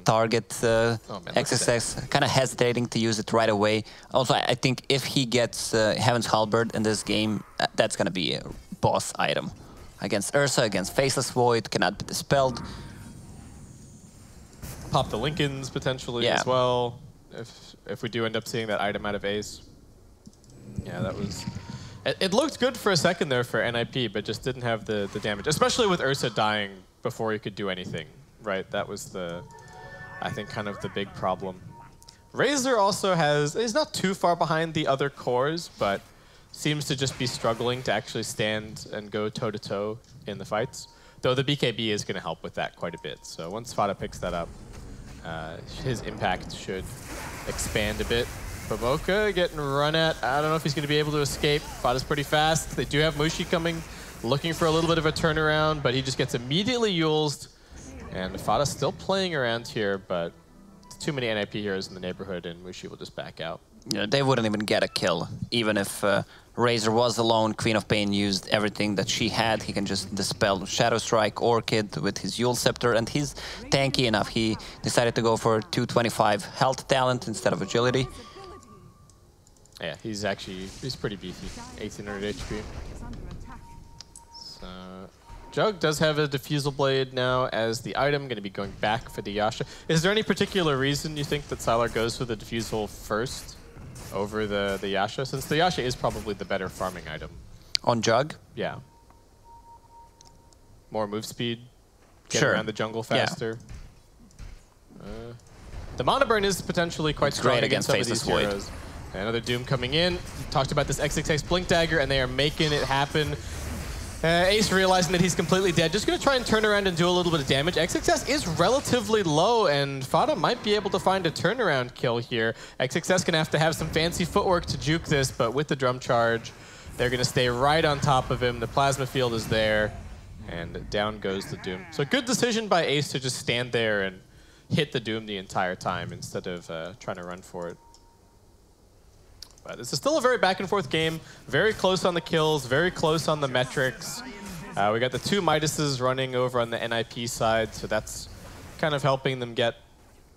target. XXX kind of hesitating to use it right away. Also, I think if he gets Heaven's Halberd in this game, that's going to be a boss item. Against Ursa, against Faceless Void, cannot be dispelled. Pop the Lincolns potentially as well, if we do end up seeing that item out of Ace. Yeah, that was... It looked good for a second there for NIP, but just didn't have the damage, especially with Ursa dying before he could do anything, right? That was I think, kind of the big problem. Razor also is not too far behind the other cores, but seems to just be struggling to actually stand and go toe-to-toe in the fights. Though the BKB is going to help with that quite a bit. So once Fada picks that up, his impact should expand a bit. Baboka getting run at. I don't know if he's going to be able to escape. Fada's pretty fast. They do have Mushi coming, looking for a little bit of a turnaround, but he just gets immediately Yulesed. And Fada's still playing around here, but too many NIP heroes in the neighborhood, and Mushi will just back out. Yeah, they wouldn't even get a kill. Even if Razor was alone, Queen of Pain used everything that she had. He can just dispel Shadow Strike, Orchid with his Yule Scepter, and he's tanky enough. He decided to go for 225 health talent instead of agility. Yeah, he's pretty beefy. 1800 HP. is under attack. So Jug does have a Diffusal Blade now as the item, going to be going back for the Yasha. Is there any particular reason you think that Sylar goes for the Diffusal first over the Yasha? Since the Yasha is probably the better farming item. On Jug? Yeah. More move speed, get Sure. around the jungle faster. The Mana Burn is potentially quite strong great against some of Faceless these Void. heroes. Another Doom coming in. Talked about this XXX Blink Dagger, and they are making it happen. Ace realizing that he's completely dead, just going to try and turn around and do a little bit of damage. XXS is relatively low, and Fada might be able to find a turnaround kill here. XXS going to have some fancy footwork to juke this, but with the drum charge, they're going to stay right on top of him. The plasma field is there, and down goes the Doom. So good decision by Ace to just stand there and hit the Doom the entire time instead of trying to run for it. But this is still a very back and forth game, very close on the kills, very close on the metrics. We got the 2 Midases running over on the NIP side, so that's kind of helping them get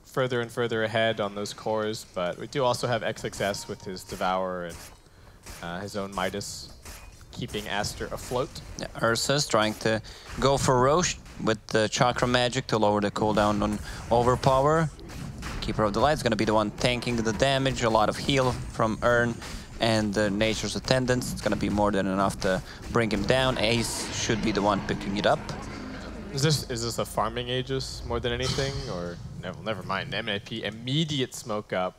further and further ahead on those cores. But we do also have XXS with his Devour and his own Midas, keeping Aster afloat. Yeah, Ursa's trying to go for Roche with the Chakra Magic to lower the cooldown on Overpower. Keeper of the Light is going to be the one tanking the damage, a lot of heal from Urn and Nature's Attendants. It's going to be more than enough to bring him down. Ace should be the one picking it up. Is this a farming Aegis more than anything, or never mind? MIP immediate smoke up.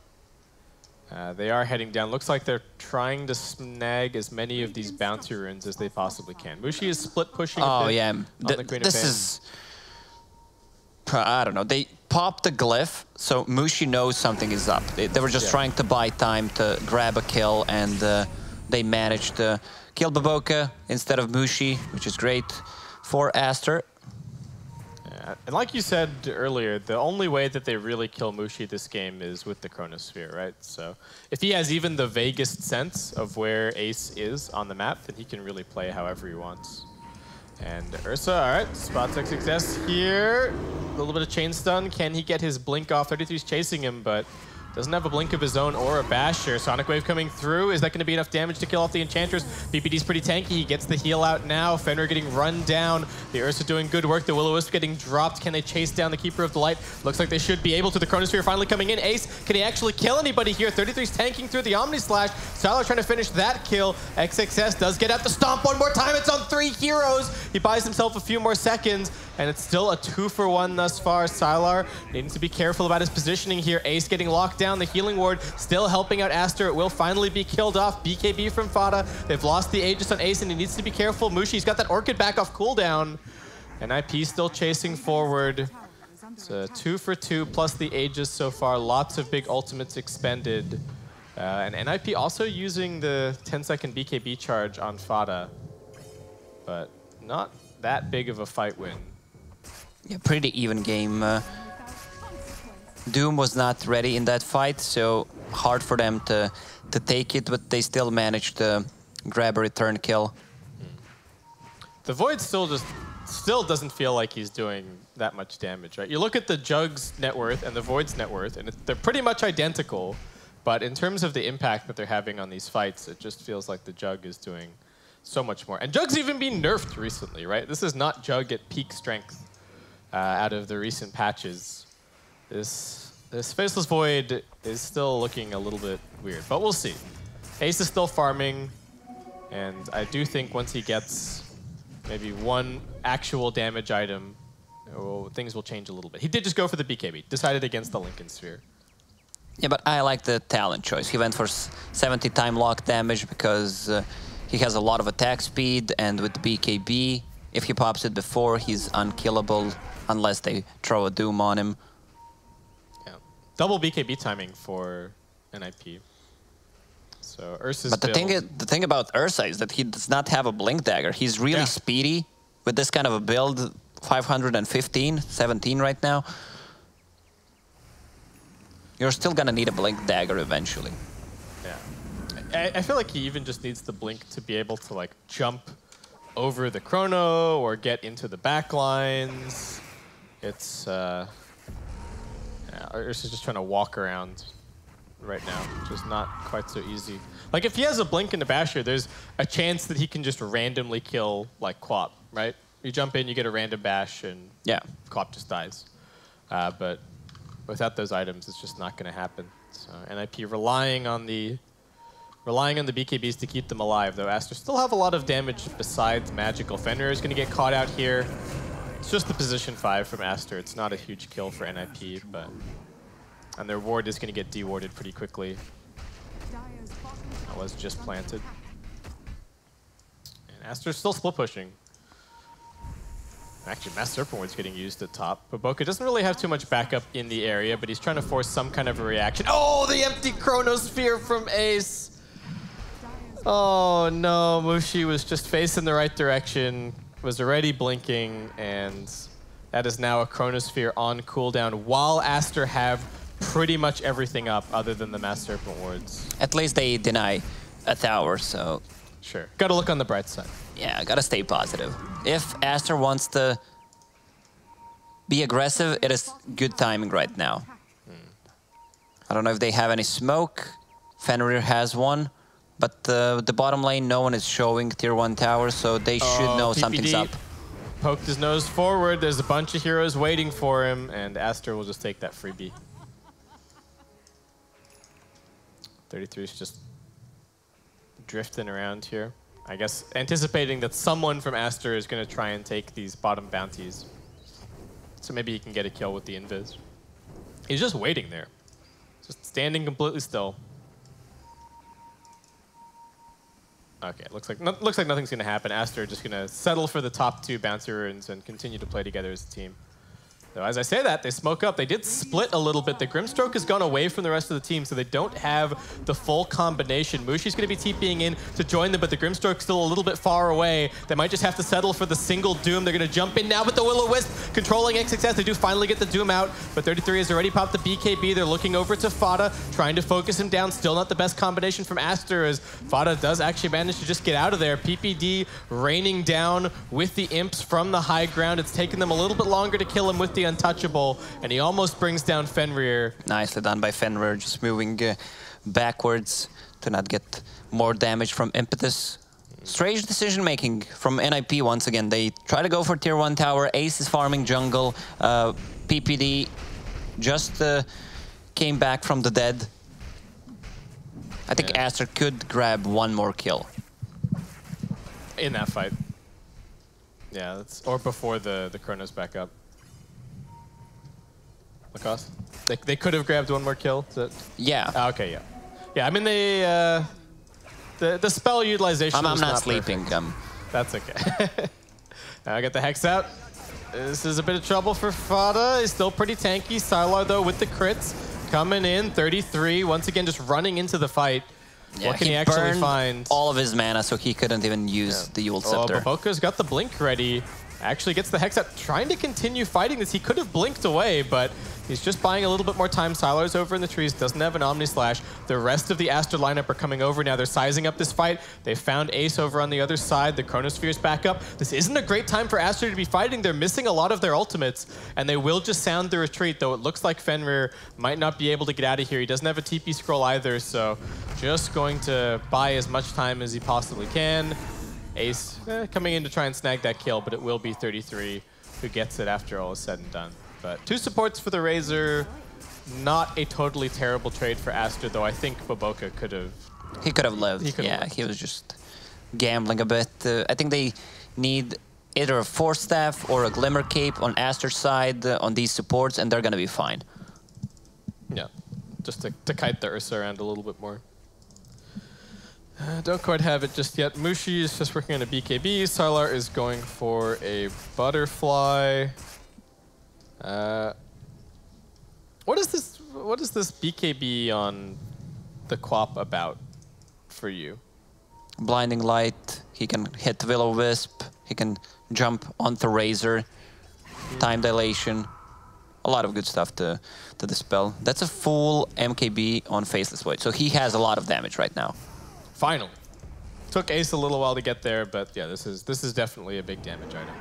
They are heading down. Looks like they're trying to snag as many of these bounty runes as they possibly can. Mushi is split pushing. Oh yeah, on the Queen of this Pain. is. I don't know. They popped the glyph, so Mushi knows something is up. They were just trying to buy time to grab a kill, and they managed to kill Baboka instead of Mushi, which is great for Aster. And like you said earlier, the only way that they really kill Mushi this game is with the Chronosphere, right? So if he has even the vaguest sense of where Ace is on the map, then he can really play however he wants. And Ursa, all right, spot tech success here. A little bit of chain stun. Can he get his blink off? 33's chasing him, but doesn't have a blink of his own or a basher. Sonic Wave coming through. Is that going to be enough damage to kill off the Enchantress? BPD's pretty tanky. He gets the heal out now. Fenrir getting run down. The Ursa doing good work. The Will-O-Wisp getting dropped. Can they chase down the Keeper of the Light? Looks like they should be able to. The Chronosphere finally coming in. Ace, can he actually kill anybody here? 33's tanking through the Omni Slash. Sylar trying to finish that kill. XXS does get out the stomp one more time. It's on 3 heroes. He buys himself a few more seconds, and it's still a 2-for-1 thus far. Sylar needing to be careful about his positioning here. Ace getting locked down. The healing ward still helping out Aster. It will finally be killed off. BKB from Fada. They've lost the Aegis on Ace, and he needs to be careful. Mushi's got that Orchid back off cooldown. And IP still chasing forward. It's a 2-for-2 plus the Aegis so far. Lots of big ultimates expended. And NIP also using the 10-second BKB charge on Fada. But not that big of a fight win. Yeah, pretty even game. Doom was not ready in that fight, so hard for them to take it, but they still managed to grab a return kill. The Void still doesn't feel like he's doing that much damage, right? You look at the Jug's net worth and the Void's net worth, and they're pretty much identical, but in terms of the impact that they're having on these fights, it just feels like the Jug is doing so much more. And Jug's even been nerfed recently, right? This is not Jug at peak strength out of the recent patches. This Faceless Void is still looking a little bit weird, but we'll see. Ace is still farming, and I do think once he gets maybe one actual damage item, things will change a little bit. He did just go for the BKB, decided against the Lincoln Sphere. Yeah, but I like the talent choice. He went for 70 time lock damage because he has a lot of attack speed, and with the BKB, if he pops it before, he's unkillable unless they throw a Doom on him. Yeah, double BKB timing for NIP. So Ursa's But the thing about Ursa is that he does not have a Blink Dagger. He's really speedy with this kind of a build. 515, 17 right now. You're still gonna need a Blink Dagger eventually. Yeah, I feel like he even just needs the Blink to be able to like jump over the Chrono or get into the back lines. It's Ursa's just trying to walk around right now, which is not quite so easy. Like if he has a Blink and a Basher, there's a chance that he can just randomly kill like Quap, right? You jump in, you get a random bash, and Quap just dies. But without those items, it's just not going to happen. So NIP relying on the BKBs to keep them alive, though Aster still have a lot of damage besides magical. Fenrir is going to get caught out here. It's just the position 5 from Aster. It's not a huge kill for NIP, and their ward is going to get dewarded pretty quickly. That was just planted. And Aster's still split pushing. Actually, Mass Serpent Ward's getting used at top. Baboka doesn't really have too much backup in the area, but he's trying to force some kind of a reaction. Oh, the empty Chronosphere from Ace! Oh no, Mushi was just facing the right direction, was already blinking, and that is now a Chronosphere on cooldown while Aster have pretty much everything up other than the Mass Serpent Wards. At least they deny a tower, so... Sure. Gotta look on the bright side. Yeah, gotta stay positive. If Aster wants to be aggressive, it is good timing right now. I don't know if they have any smoke. Fenrir has one. But the bottom lane, no one is showing tier 1 tower, so they should know PPD something's up. poked his nose forward. There's a bunch of heroes waiting for him, and Aster will just take that freebie. 33 is just drifting around here. I guess anticipating that someone from Aster is going to try and take these bottom bounties. So maybe he can get a kill with the invis. He's just waiting there. Just standing completely still. Okay, looks like nothing's going to happen. Aster just going to settle for the top 2 bouncy runes and continue to play together as a team. So as I say that, they smoke up. They did split a little bit. The Grimstroke has gone away from the rest of the team, so they don't have the full combination. Mushi's going to be TPing in to join them, but the Grimstroke's still a little bit far away. They might just have to settle for the single Doom. They're going to jump in now with the Will-O-Wisp controlling XXS. They do finally get the Doom out, but 33 has already popped the BKB. They're looking over to Fada, trying to focus him down. Still not the best combination from Aster, as Fada does actually manage to just get out of there. PPD raining down with the imps from the high ground. It's taken them a little bit longer to kill him with the untouchable, and he almost brings down Fenrir. Nicely done by Fenrir, just moving backwards to not get more damage from impetus. Strange decision making from NIP once again. They try to go for tier 1 tower. Ace is farming jungle. PPD just came back from the dead. I think Aster could grab one more kill In that fight. Yeah, that's, or before the Chronos back up. Lacoste? They could have grabbed one more kill? Is that... Yeah. Oh, okay, yeah. Yeah, I mean, the spell utilization I'm was not not sleeping. That's okay. Now I get the Hex out. This is a bit of trouble for Fada. He's still pretty tanky. Sylar, though, with the crits. Coming in, 33. Once again, just running into the fight. Yeah, what can he actually burned find? all of his mana, so he couldn't even use the Yule Scepter. Baboka's got the blink ready. Actually gets the Hex out, trying to continue fighting this. He could have blinked away, but he's just buying a little bit more time. Sylar's over in the trees, doesn't have an Omni Slash. The rest of the Aster lineup are coming over now. They're sizing up this fight. They found Ace over on the other side. The Chronosphere's back up. This isn't a great time for Aster to be fighting. They're missing a lot of their ultimates, and they will just sound the retreat, though it looks like Fenrir might not be able to get out of here. He doesn't have a TP scroll either, so just going to buy as much time as he possibly can. Ace coming in to try and snag that kill, but it will be 33 who gets it after all is said and done. But 2 supports for the Razor, not a totally terrible trade for Aster, though I think Baboka could have... He could have lived. He was just gambling a bit. I think they need either a Force Staff or a Glimmer Cape on Aster's side on these supports, and they're going to be fine. Yeah, just to kite the Ursa around a little bit more. Don't quite have it just yet. Mushi is just working on a BKB. Sylar is going for a butterfly. What is this BKB on the Quap about for you? Blinding Light, he can hit Will-O-Wisp, he can jump onto Razor, time dilation. A lot of good stuff to dispel. That's a full MKB on Faceless Void, so he has a lot of damage right now. Finally. Took Ace a little while to get there, but yeah, this is definitely a big damage item.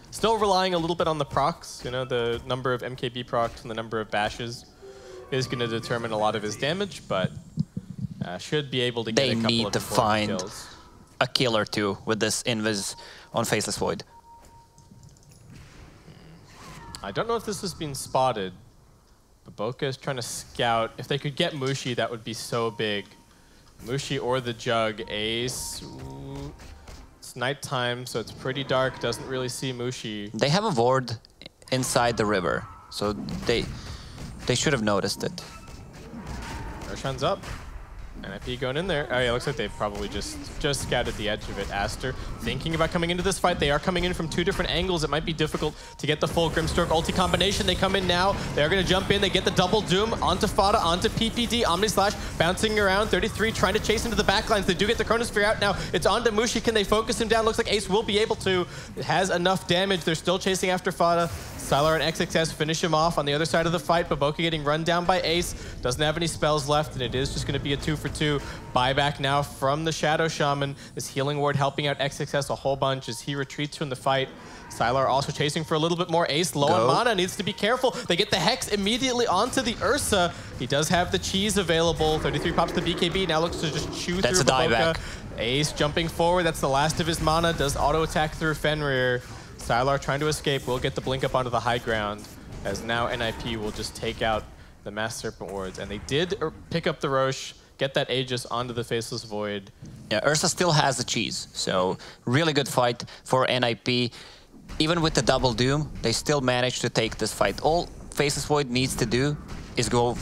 Still relying a little bit on the procs. You know, the number of MKB procs and the number of bashes is going to determine a lot of his damage, but should be able to get a couple of They need to find kills. a kill or two with this Invis on Faceless Void. I don't know if this has been spotted. Baboka is trying to scout. If they could get Mushi, that would be so big. Mushi or the Jug. Ace. Ooh. It's nighttime, so it's pretty dark. Doesn't really see Mushi. They have a ward inside the river, so they should have noticed it. Roshan's up. NIP going in there. Oh yeah, looks like they've probably just scouted the edge of it. Aster thinking about coming into this fight. They are coming in from 2 different angles. It might be difficult to get the full Grimstroke ulti combination. They come in now. They are going to jump in. They get the double Doom onto Fada, onto PPD. Omni Slash bouncing around. 33 trying to chase into the backlines. They do get the Chronosphere out now. It's onto Mushi. Can they focus him down? Looks like Ace will be able to. It has enough damage. They're still chasing after Fada. Sylar and XXS finish him off on the other side of the fight. Baboka getting run down by Ace. Doesn't have any spells left, and it is just going to be a 2 for 2. Buyback now from the Shadow Shaman. This healing ward helping out XXS a whole bunch as he retreats from the fight. Sylar also chasing for a little bit more. Ace low on mana, needs to be careful. They get the Hex immediately onto the Ursa. He does have the cheese available. 33 pops the BKB, now looks to just chew through Baboka. Ace jumping forward, that's the last of his mana. Does auto attack through Fenrir. Sylar trying to escape, will get the blink up onto the high ground, as now NIP will just take out the Mass Serpent wards. And they did pick up the Roche, get that Aegis onto the Faceless Void. Yeah, Ursa still has the cheese, so really good fight for NIP. Even with the double Doom, they still managed to take this fight. All Faceless Void needs to do is go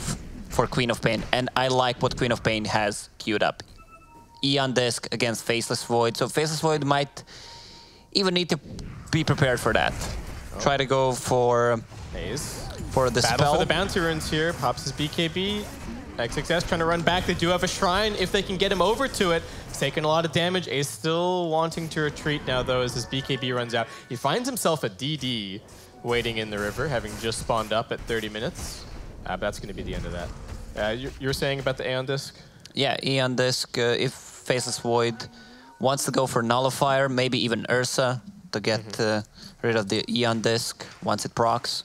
for Queen of Pain, and I like what Queen of Pain has queued up. Eon Disc against Faceless Void, so Faceless Void might even need to be prepared for that. Try to go for Ace. For the Battle spell. for the Bounty Runes here, pops his BKB. XXS trying to run back. They do have a Shrine if they can get him over to it. He's taking a lot of damage. Ace still wanting to retreat now, though, as his BKB runs out. He finds himself a DD waiting in the river, having just spawned up at 30 minutes. But that's going to be the end of that. You were saying about the Aeon Disc? Yeah, Eon Disc, if Faceless Void wants to go for Nullifier, maybe even Ursa to get rid of the Eon Disc once it procs.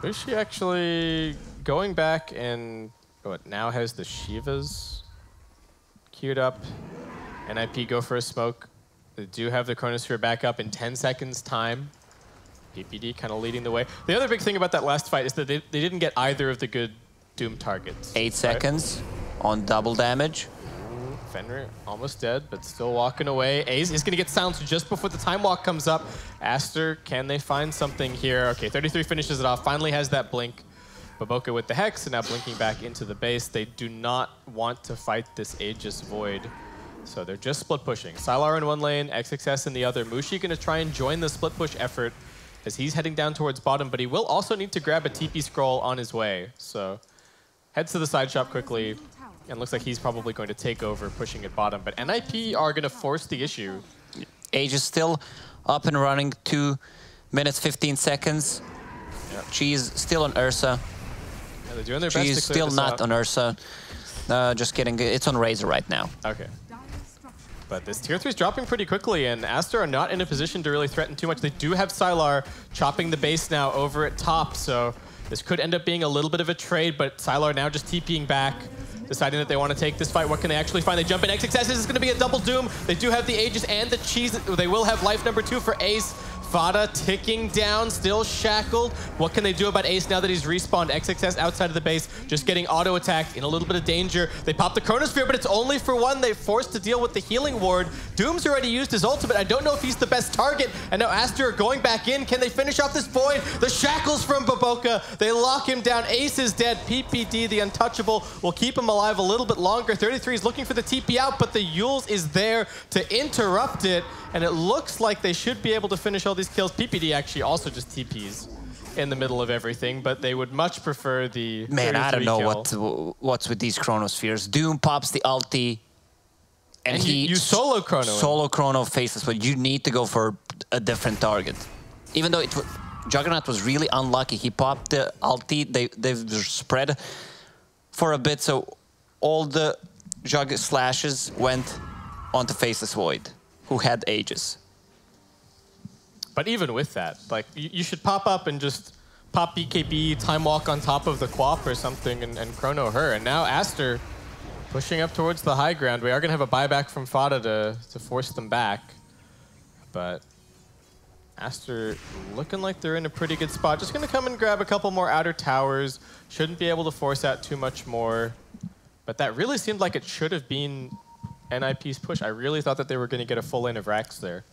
Bushi actually going back and now has the Shivas queued up. NIP go for a smoke. They do have the Chronosphere back up in 10 seconds time. PPD kind of leading the way. The other big thing about that last fight is that they didn't get either of the good Doom targets. 8 seconds on double damage. Fenrir almost dead, but still walking away. Ace is going to get silenced just before the time walk comes up. Aster, can they find something here? Okay, 33 finishes it off, finally has that blink. Baboka with the Hex, and now blinking back into the base. They do not want to fight this Aegis Void, so they're just split pushing. Sylar in one lane, XXS in the other. Mushi going to try and join the split push effort as he's heading down towards bottom, but he will also need to grab a TP scroll on his way. So heads to the side shop quickly, and looks like he's probably going to take over, pushing at bottom. But NIP are going to force the issue. Aegis still up and running, 2 minutes, 15 seconds. Yep. Cheese still on Ursa. Yeah, they're doing their best to She's clear still this not out. on Ursa. Just kidding. It's on Razor right now. Okay. But this tier 3 is dropping pretty quickly, and Aster are not in a position to really threaten too much. They do have Sylar chopping the base now over at top, so this could end up being a little bit of a trade, but Sylar now just TPing back, deciding that they want to take this fight. What can they actually find? They jump in XXS. This is going to be a double Doom. They do have the Aegis and the cheese. They will have life number 2 for Ace. Fada ticking down, still shackled. What can they do about Ace now that he's respawned? XXS outside of the base, just getting auto-attacked, in a little bit of danger. They pop the Chronosphere, but it's only for one. They're forced to deal with the healing ward. Doom's already used his ultimate. I don't know if he's the best target. And now Aster going back in. Can they finish off this Void? The shackles from Baboka. They lock him down. Ace is dead. PPD, the untouchable, will keep him alive a little bit longer. 33 is looking for the TP out, but the Yules is there to interrupt it. And it looks like they should be able to finish all these kills. PPD actually also just TPs in the middle of everything, but they would much prefer the Man, I don't know kill. what's with these Chronospheres. Doom pops the ulti, and he you solo Chrono. Solo Chrono faces, but you need to go for a different target. Even though Juggernaut was really unlucky, he popped the ulti. They've spread for a bit, so all the Jug slashes went onto Faceless Void, who had Aegis. But even with that, like, you should pop up and just pop BKB, Time Walk on top of the Quap or something, and Chrono her. And now Aster pushing up towards the high ground. We are going to have a buyback from Fada to force them back. But Aster looking like they're in a pretty good spot. Just going to come and grab a couple more outer towers. Shouldn't be able to force out too much more. But that really seemed like it should have been NIP's push. I really thought that they were going to get a full lane of racks there.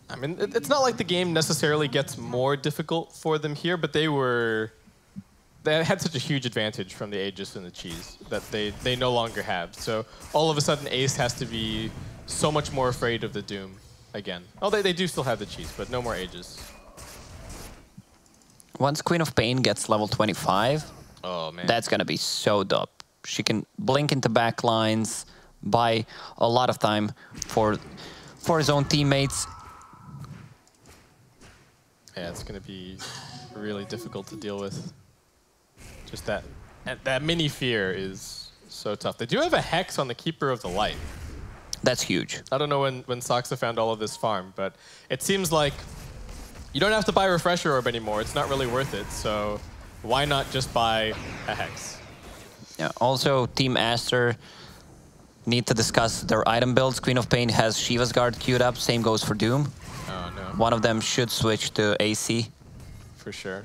I mean, it's not like the game necessarily gets more difficult for them here, but they had such a huge advantage from the Aegis and the cheese that they no longer have. So all of a sudden, Ace has to be so much more afraid of the Doom again. Oh, they do still have the cheese, but no more Aegis. Once Queen of Pain gets level 25, oh man, that's gonna be so dope. She can blink into back lines, buy a lot of time for his own teammates. Yeah, it's going to be really difficult to deal with. Just that mini fear is so tough. They do have a Hex on the Keeper of the Light. That's huge. I don't know when Saksa found all of this farm, but it seems like you don't have to buy Refresher Orb anymore. It's not really worth it, so why not just buy a Hex? Yeah, also, Team Aster need to discuss their item builds. Queen of Pain has Shiva's Guard queued up. Same goes for Doom. Oh, no. One of them should switch to AC. For sure.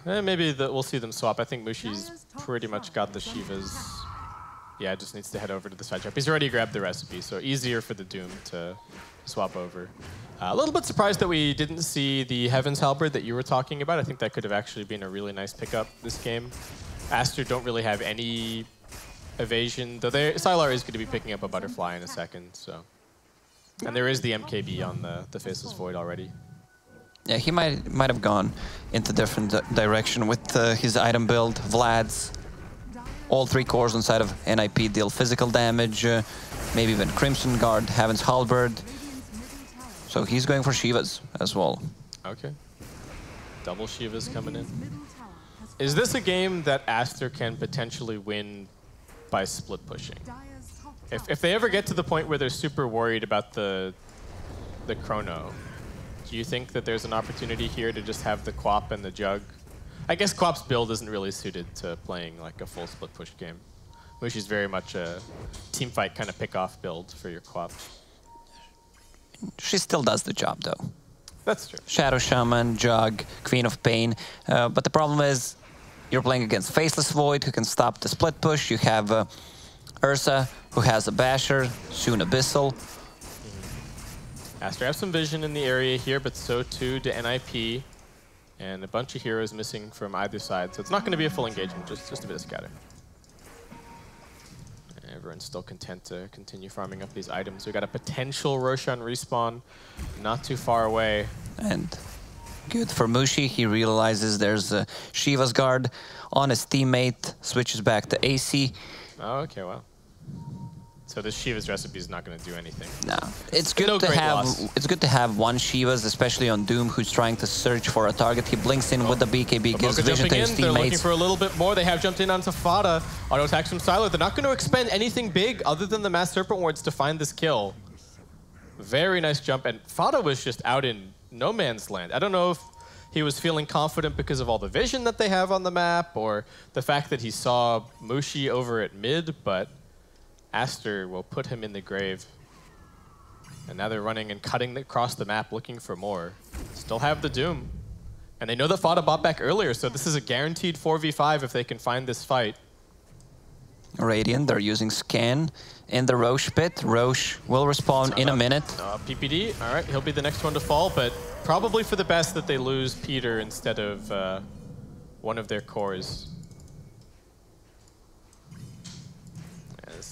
Maybe we'll see them swap. I think Mushi's pretty much got the Shivas. Yeah, just needs to head over to the side trap. He's already grabbed the recipe, so easier for the Doom to swap over. A little bit surprised that we didn't see the Heaven's Halberd that you were talking about. I think that could have actually been a really nice pickup this game. Aster don't really have any evasion, though Sylar is going to be picking up a Butterfly in a second, so. And there is the MKB on the Faceless Void already. Yeah, he might have gone into different direction with his item build. Vlad's all 3 cores inside of NIP deal physical damage, maybe even Crimson Guard, Heaven's Halberd. So he's going for Shivas as well. Okay. Double Shivas coming in. Is this a game that Aster can potentially win by split pushing? If they ever get to the point where they're super worried about the chrono, do you think that there's an opportunity here to just have the Quap and the Jug? I guess Quap's build isn't really suited to playing like a full split push game. Mushi's very much a team fight kind of pick-off build for your Quap. She still does the job though. That's true. Shadow Shaman, Jug, Queen of Pain. But the problem is you're playing against Faceless Void, who can stop the split push. You have Ursa, who has a Basher, soon Abyssal. Aster have some vision in the area here, but so too do NIP. And a bunch of heroes missing from either side. So it's not going to be a full engagement, just a bit of scatter. Everyone's still content to continue farming up these items. We got a potential Roshan respawn not too far away. And good for Mushi. He realizes there's a Shiva's Guard on his teammate, switches back to AC. Oh, okay, wow. So this Shiva's recipe is not going to do anything. No, it's good to have one Shiva's, especially on Doom, who's trying to search for a target. He blinks in with the BKB, gives vision to his teammates. They're looking for a little bit more. They have jumped in onto Fada. Auto attacks from Sylar. They're not going to expend anything big other than the Mass Serpent Wards to find this kill. Very nice jump, and Fada was just out in no man's land. I don't know if he was feeling confident because of all the vision that they have on the map, or the fact that he saw Mushi over at mid, but Aster will put him in the grave. And now they're running and cutting across the map looking for more. Still have the Doom. And they know that Fada bought back earlier, so this is a guaranteed 4v5 if they can find this fight. Radiant, they're using Scan in the Roche pit. Roche will respawn in a minute. PPD, all right, he'll be the next one to fall, but probably for the best that they lose Peter instead of one of their cores.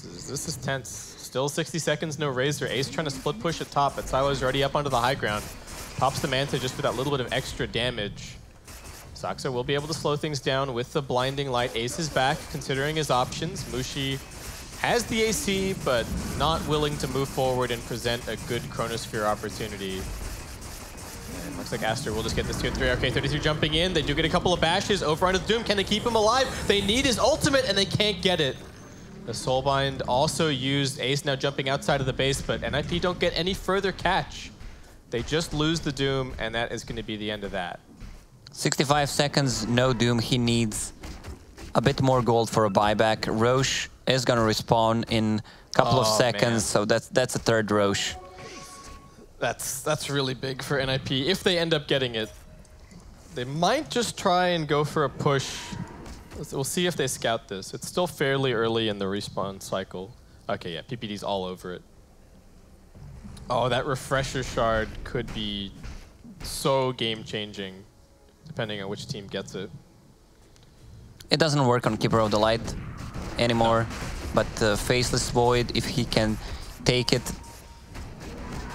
This is tense. Still 60 seconds, no Razor. Ace trying to split push at top, but Silo's already up onto the high ground. Pops the Manta just for that little bit of extra damage. Saksa will be able to slow things down with the Blinding Light. Ace is back, considering his options. Mushi has the AC, but not willing to move forward and present a good Chronosphere opportunity. And looks like Aster will just get this tier 3. Okay, 33 jumping in. They do get a couple of bashes over onto the Doom. Can they keep him alive? They need his ultimate, and they can't get it. The Soulbind also used. Ace now jumping outside of the base, but NIP don't get any further catch. They just lose the Doom, and that is going to be the end of that. 65 seconds, no Doom. He needs a bit more gold for a buyback. Roche is going to respawn in a couple of seconds, so that's a third Roche. That's really big for NIP. If they end up getting it, they might just try and go for a push. We'll see if they scout this. It's still fairly early in the respawn cycle. Okay, yeah, PPD's all over it. Oh, that Refresher Shard could be so game-changing, depending on which team gets it. It doesn't work on Keeper of the Light anymore, but Faceless Void, if he can take it,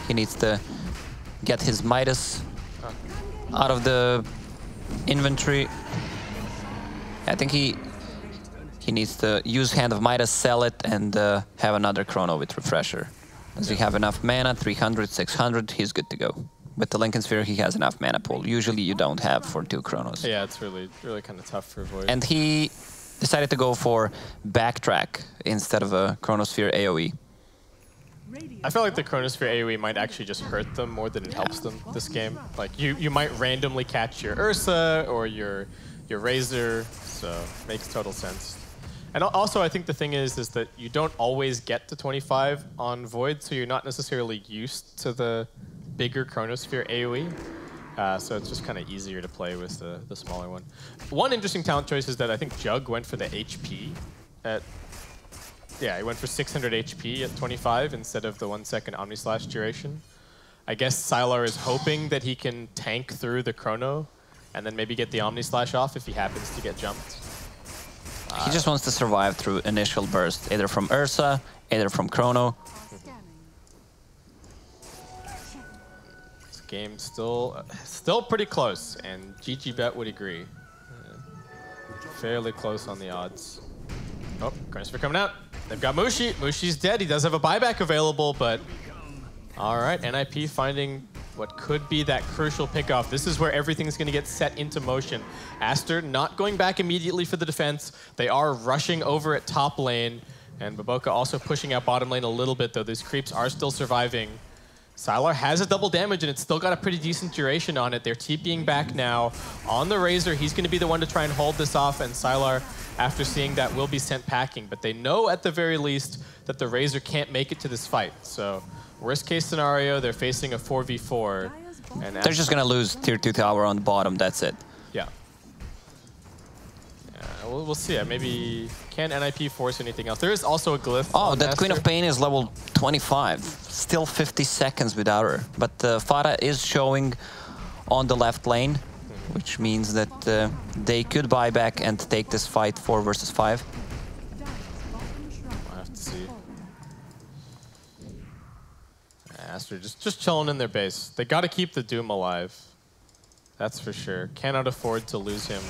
he needs to get his Midas out of the inventory. I think he needs to use Hand of Midas, sell it, and have another Chrono with Refresher. Does he have enough mana? 300, 600, he's good to go. With the Lincoln Sphere, he has enough mana pool. Usually you don't have for 2 Chronos. Yeah, it's really kind of tough for Void. And he decided to go for Backtrack instead of a Chronosphere AoE. I feel like the Chronosphere AoE might actually just hurt them more than it helps them this game. Like you might randomly catch your Ursa or your Razor, so makes total sense. And also, I think the thing is that you don't always get to 25 on Void, so you're not necessarily used to the bigger Chronosphere AoE. So it's just kind of easier to play with the smaller one. One interesting talent choice is that I think Jug went for the HP at... Yeah, he went for 600 HP at 25 instead of the 1 second Omni Slash duration. I guess Sylar is hoping that he can tank through the Chrono and then maybe get the Omni Slash off if he happens to get jumped. He just wants to survive through initial burst, either from Ursa, either from Chrono. This game's still pretty close, and GGBet would agree. Fairly close on the odds. Oh, Chronosphere coming out. They've got Mushi. Mushi's dead. He does have a buyback available, but all right, NIP finding what could be that crucial pickoff. This is where everything's going to get set into motion. Aster not going back immediately for the defense. They are rushing over at top lane, and Baboka also pushing out bottom lane a little bit, though these creeps are still surviving. Sylar has a double damage, and it's still got a pretty decent duration on it. They're TPing back now on the Razor. He's going to be the one to try and hold this off, and Sylar, after seeing that, will be sent packing. But they know at the very least that the Razor can't make it to this fight. So worst case scenario, they're facing a 4v4. And they're just going to lose tier 2 tower on the bottom, that's it. Yeah. We'll see. Maybe can NIP force anything else? There is also a glyph. Oh, that Queen of Pain is level 25. Still 50 seconds without her. But Farah is showing on the left lane, which means that they could buy back and take this fight 4 versus 5. We'll have to see. Aster just chilling in their base. They got to keep the Doom alive. That's for sure. Cannot afford to lose him.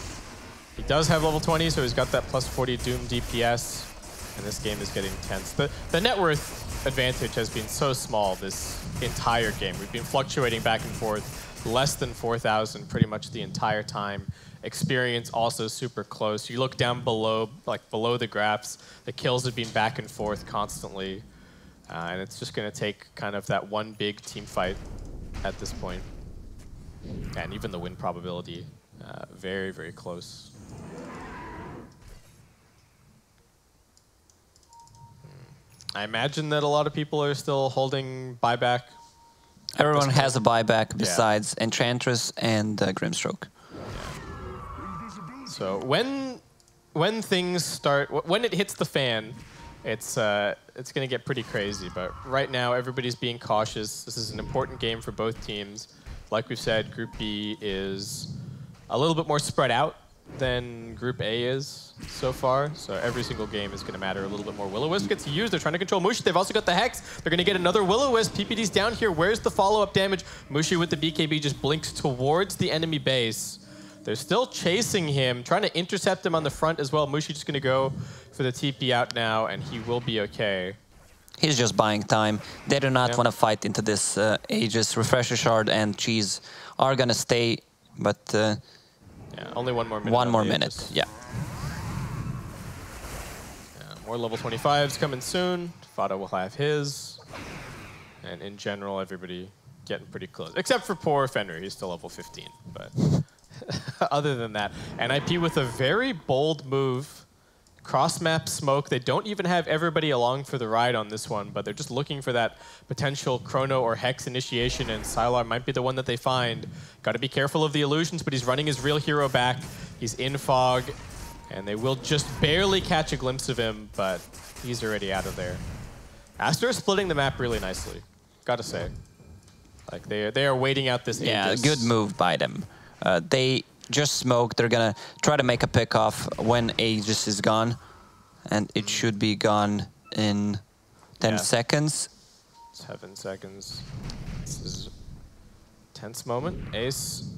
He does have level 20, so he's got that plus 40 Doom DPS, and this game is getting tense. The net worth advantage has been so small this entire game. We've been fluctuating back and forth, less than 4,000 pretty much the entire time. Experience also super close. You look down below, like below the graphs, the kills have been back and forth constantly, and it's just going to take kind of that one big team fight at this point. And even the win probability, very, very close. I imagine that a lot of people are still holding buyback. Everyone has a buyback besides Enchantress and Grimstroke. Yeah. So when things start, when it hits the fan, it's going to get pretty crazy. But right now, everybody's being cautious. This is an important game for both teams. Like we've said, Group B is a little bit more spread out than Group A is so far. So every single game is going to matter a little bit more. Will-O-Wisp gets used. They're trying to control Mushi. They've also got the Hex. They're going to get another Will-O-Wisp. PPD's down here. Where's the follow-up damage? Mushi with the BKB just blinks towards the enemy base. They're still chasing him, trying to intercept him on the front as well. Mushi just going to go for the TP out now, and he will be okay. He's just buying time. They do not want to fight into this Aegis. Refresher Shard and Cheese are going to stay, but... yeah, only one more minute. One more minute, yeah. More level 25s coming soon. Fada will have his. And in general, everybody getting pretty close. Except for poor Fenrir, he's still level 15. But other than that, NIP with a very bold move. Cross-map smoke. They don't even have everybody along for the ride on this one, but they're just looking for that potential Chrono or Hex initiation, and Sylar might be the one that they find. Got to be careful of the illusions, but he's running his real hero back. He's in fog, and they will just barely catch a glimpse of him, but he's already out of there. Aster is splitting the map really nicely, gotta say. Like they are waiting out this Yeah, Aegis. good move by them. They just smoke. They're gonna try to make a pick off when Aegis is gone, and it should be gone in 10 seconds. 7 seconds. This is a tense moment. Ace.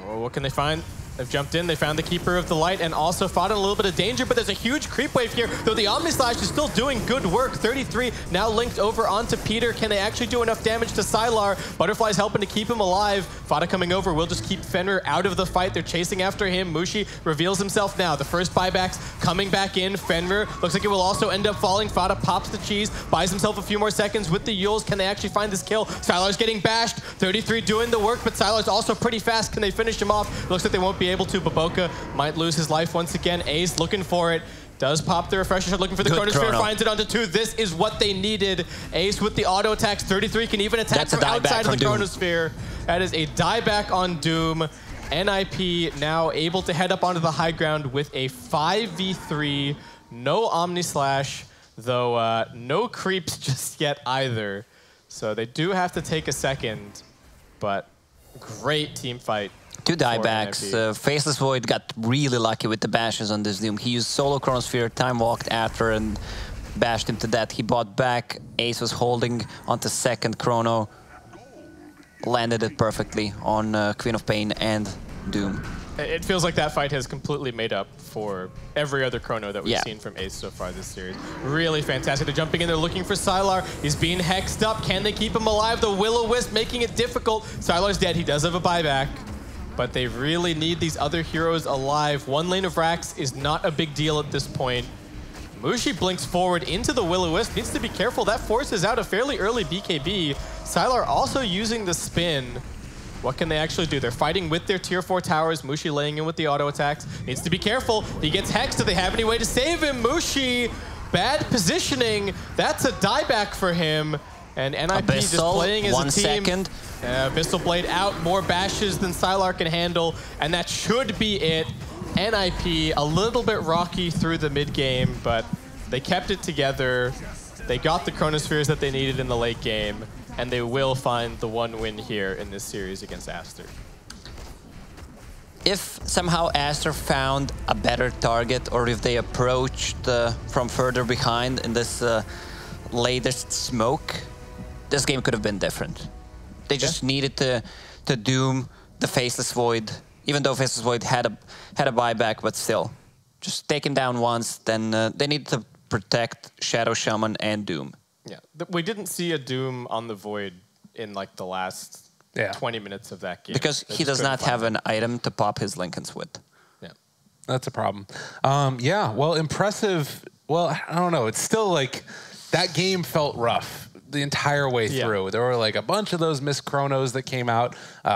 Oh, what can they find? They've jumped in, they found the Keeper of the Light, and also fought in a little bit of danger, but there's a huge creep wave here, though the Omni Slash is still doing good work. 33 now linked over onto Peter. Can they actually do enough damage to Sylar? Butterfly's helping to keep him alive. Fada coming over will just keep Fenrir out of the fight. They're chasing after him. Mushi reveals himself now. The first buybacks coming back in. Fenrir looks like it will also end up falling. Fada pops the cheese, buys himself a few more seconds with the Yules. Can they actually find this kill? Sylar's getting bashed. 33 doing the work, but Sylar's also pretty fast. Can they finish him off? Looks like they won't be able to. Baboka might lose his life once again. Ace looking for it. Does pop the refresher shot, looking for the Chronosphere, finds it onto 2. This is what they needed. Ace with the auto attacks. 33 can even attack from outside of the Chronosphere. That is a dieback on Doom. NIP now able to head up onto the high ground with a 5v3. No Omni Slash, though no creeps just yet either. So they do have to take a second, but great team fight. 2 diebacks. Faceless Void got really lucky with the bashes on this Doom. He used solo Chronosphere, time walked after and bashed him to death. He bought back. Ace was holding onto second Chrono. Landed it perfectly on Queen of Pain and Doom. It feels like that fight has completely made up for every other Chrono that we've seen from Ace so far this series. Really fantastic. They're jumping in, they're looking for Sylar. He's being hexed up. Can they keep him alive? The Will-O-Wisp making it difficult. Sylar's dead. He does have a buyback. But they really need these other heroes alive. One lane of Rax is not a big deal at this point. Mushi blinks forward into the Will-O-Wisp. Needs to be careful. That forces out a fairly early BKB. Sylar also using the spin. What can they actually do? They're fighting with their tier 4 towers. Mushi laying in with the auto attacks. Needs to be careful. He gets hexed. Do they have any way to save him? Mushi, bad positioning. That's a dieback for him. And NIP Abyssal, just playing as a team. 1 second. Abyssal Blade out, more bashes than Sylar can handle, and that should be it. NIP a little bit rocky through the mid game, but they kept it together. They got the Chronospheres that they needed in the late game, and they will find the 1 win here in this series against Aster. If somehow Aster found a better target, or if they approached from further behind in this latest smoke, this game could have been different. They just needed to doom the Faceless Void, even though Faceless Void had a buyback, but still. Just take him down once, then they needed to protect Shadow Shaman and Doom. Yeah, we didn't see a Doom on the Void in like the last 20 minutes of that game. Because he does not have an item to pop his Linken's with. Yeah. That's a problem. Yeah, well, impressive. Well, I don't know. It's still like that game felt rough the entire way through. There were like a bunch of those missed chronos that came out.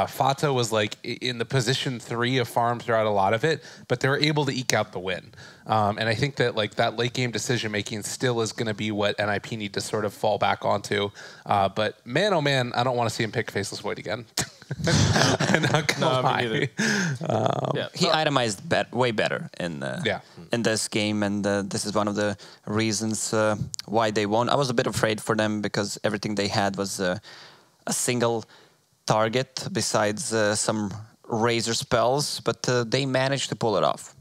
Fata was like in the position 3 of farm throughout a lot of it, but they were able to eke out the win. And I think that like that late game decision making still is going to be what NIP need to sort of fall back onto. But man, oh man, I don't want to see him pick Faceless Void again. I'm not gonna lie. He itemized way better in this game, and this is one of the reasons why they won. I was a bit afraid for them because everything they had was a single target besides some razor spells, but they managed to pull it off.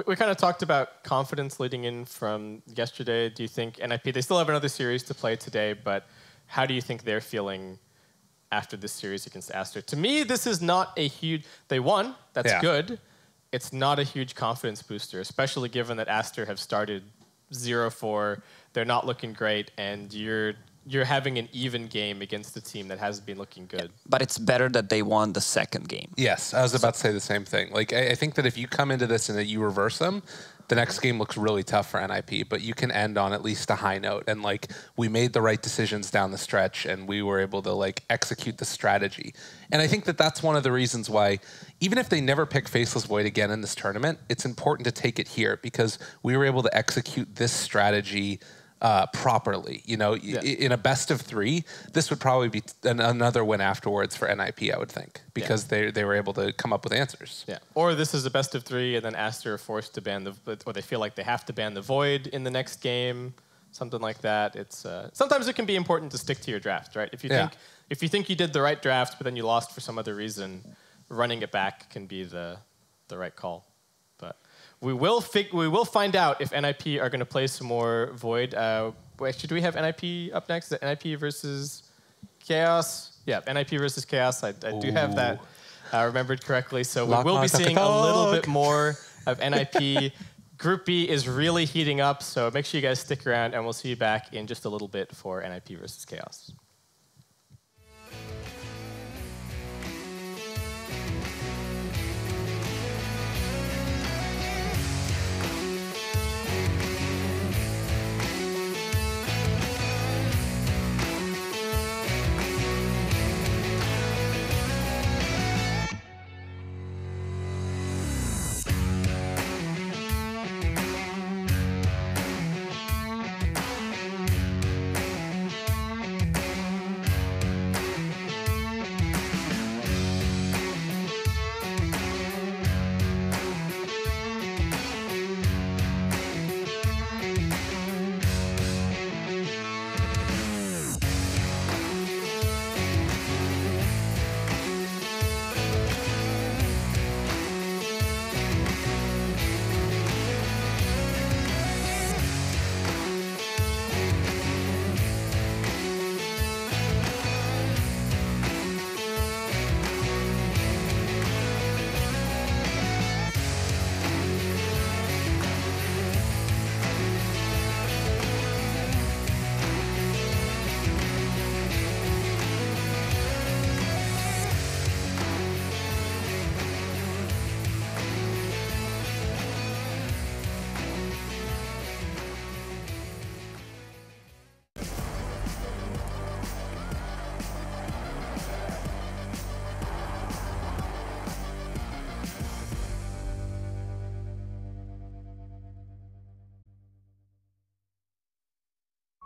We kind of talked about confidence leading in from yesterday. Do you think NIP, they still have another series to play today, but how do you think they're feeling after this series against Aster? To me, this is not a huge... They won. That's good. It's not a huge confidence booster, especially given that Aster have started 0-4. They're not looking great, and you're having an even game against a team that has been looking good. But it's better that they won the second game. Yes, I was about to say the same thing. Like, I think that if you come into this and that you reverse them, the next game looks really tough for NIP, but you can end on at least a high note. And like, we made the right decisions down the stretch, and we were able to like execute the strategy. And I think that that's one of the reasons why, even if they never pick Faceless Void again in this tournament, it's important to take it here because we were able to execute this strategy properly. You know, in a best of 3, this would probably be another win afterwards for NIP, I would think, because they were able to come up with answers. Yeah. Or this is a best of 3, and then Aster are forced to ban or they feel like they have to ban the Void in the next game, something like that. It's sometimes it can be important to stick to your draft, right? If you think you did the right draft, but then you lost for some other reason, running it back can be the right call. We will find out if NIP are going to play some more Void. Should we have NIP up next? Is it NIP versus Chaos? Yeah, NIP versus Chaos. I do have that remembered correctly. So we Lock, will be lock, seeing lock, a little lock. bit more of NIP. Group B is really heating up, so make sure you guys stick around, and we'll see you back in just a little bit for NIP versus Chaos.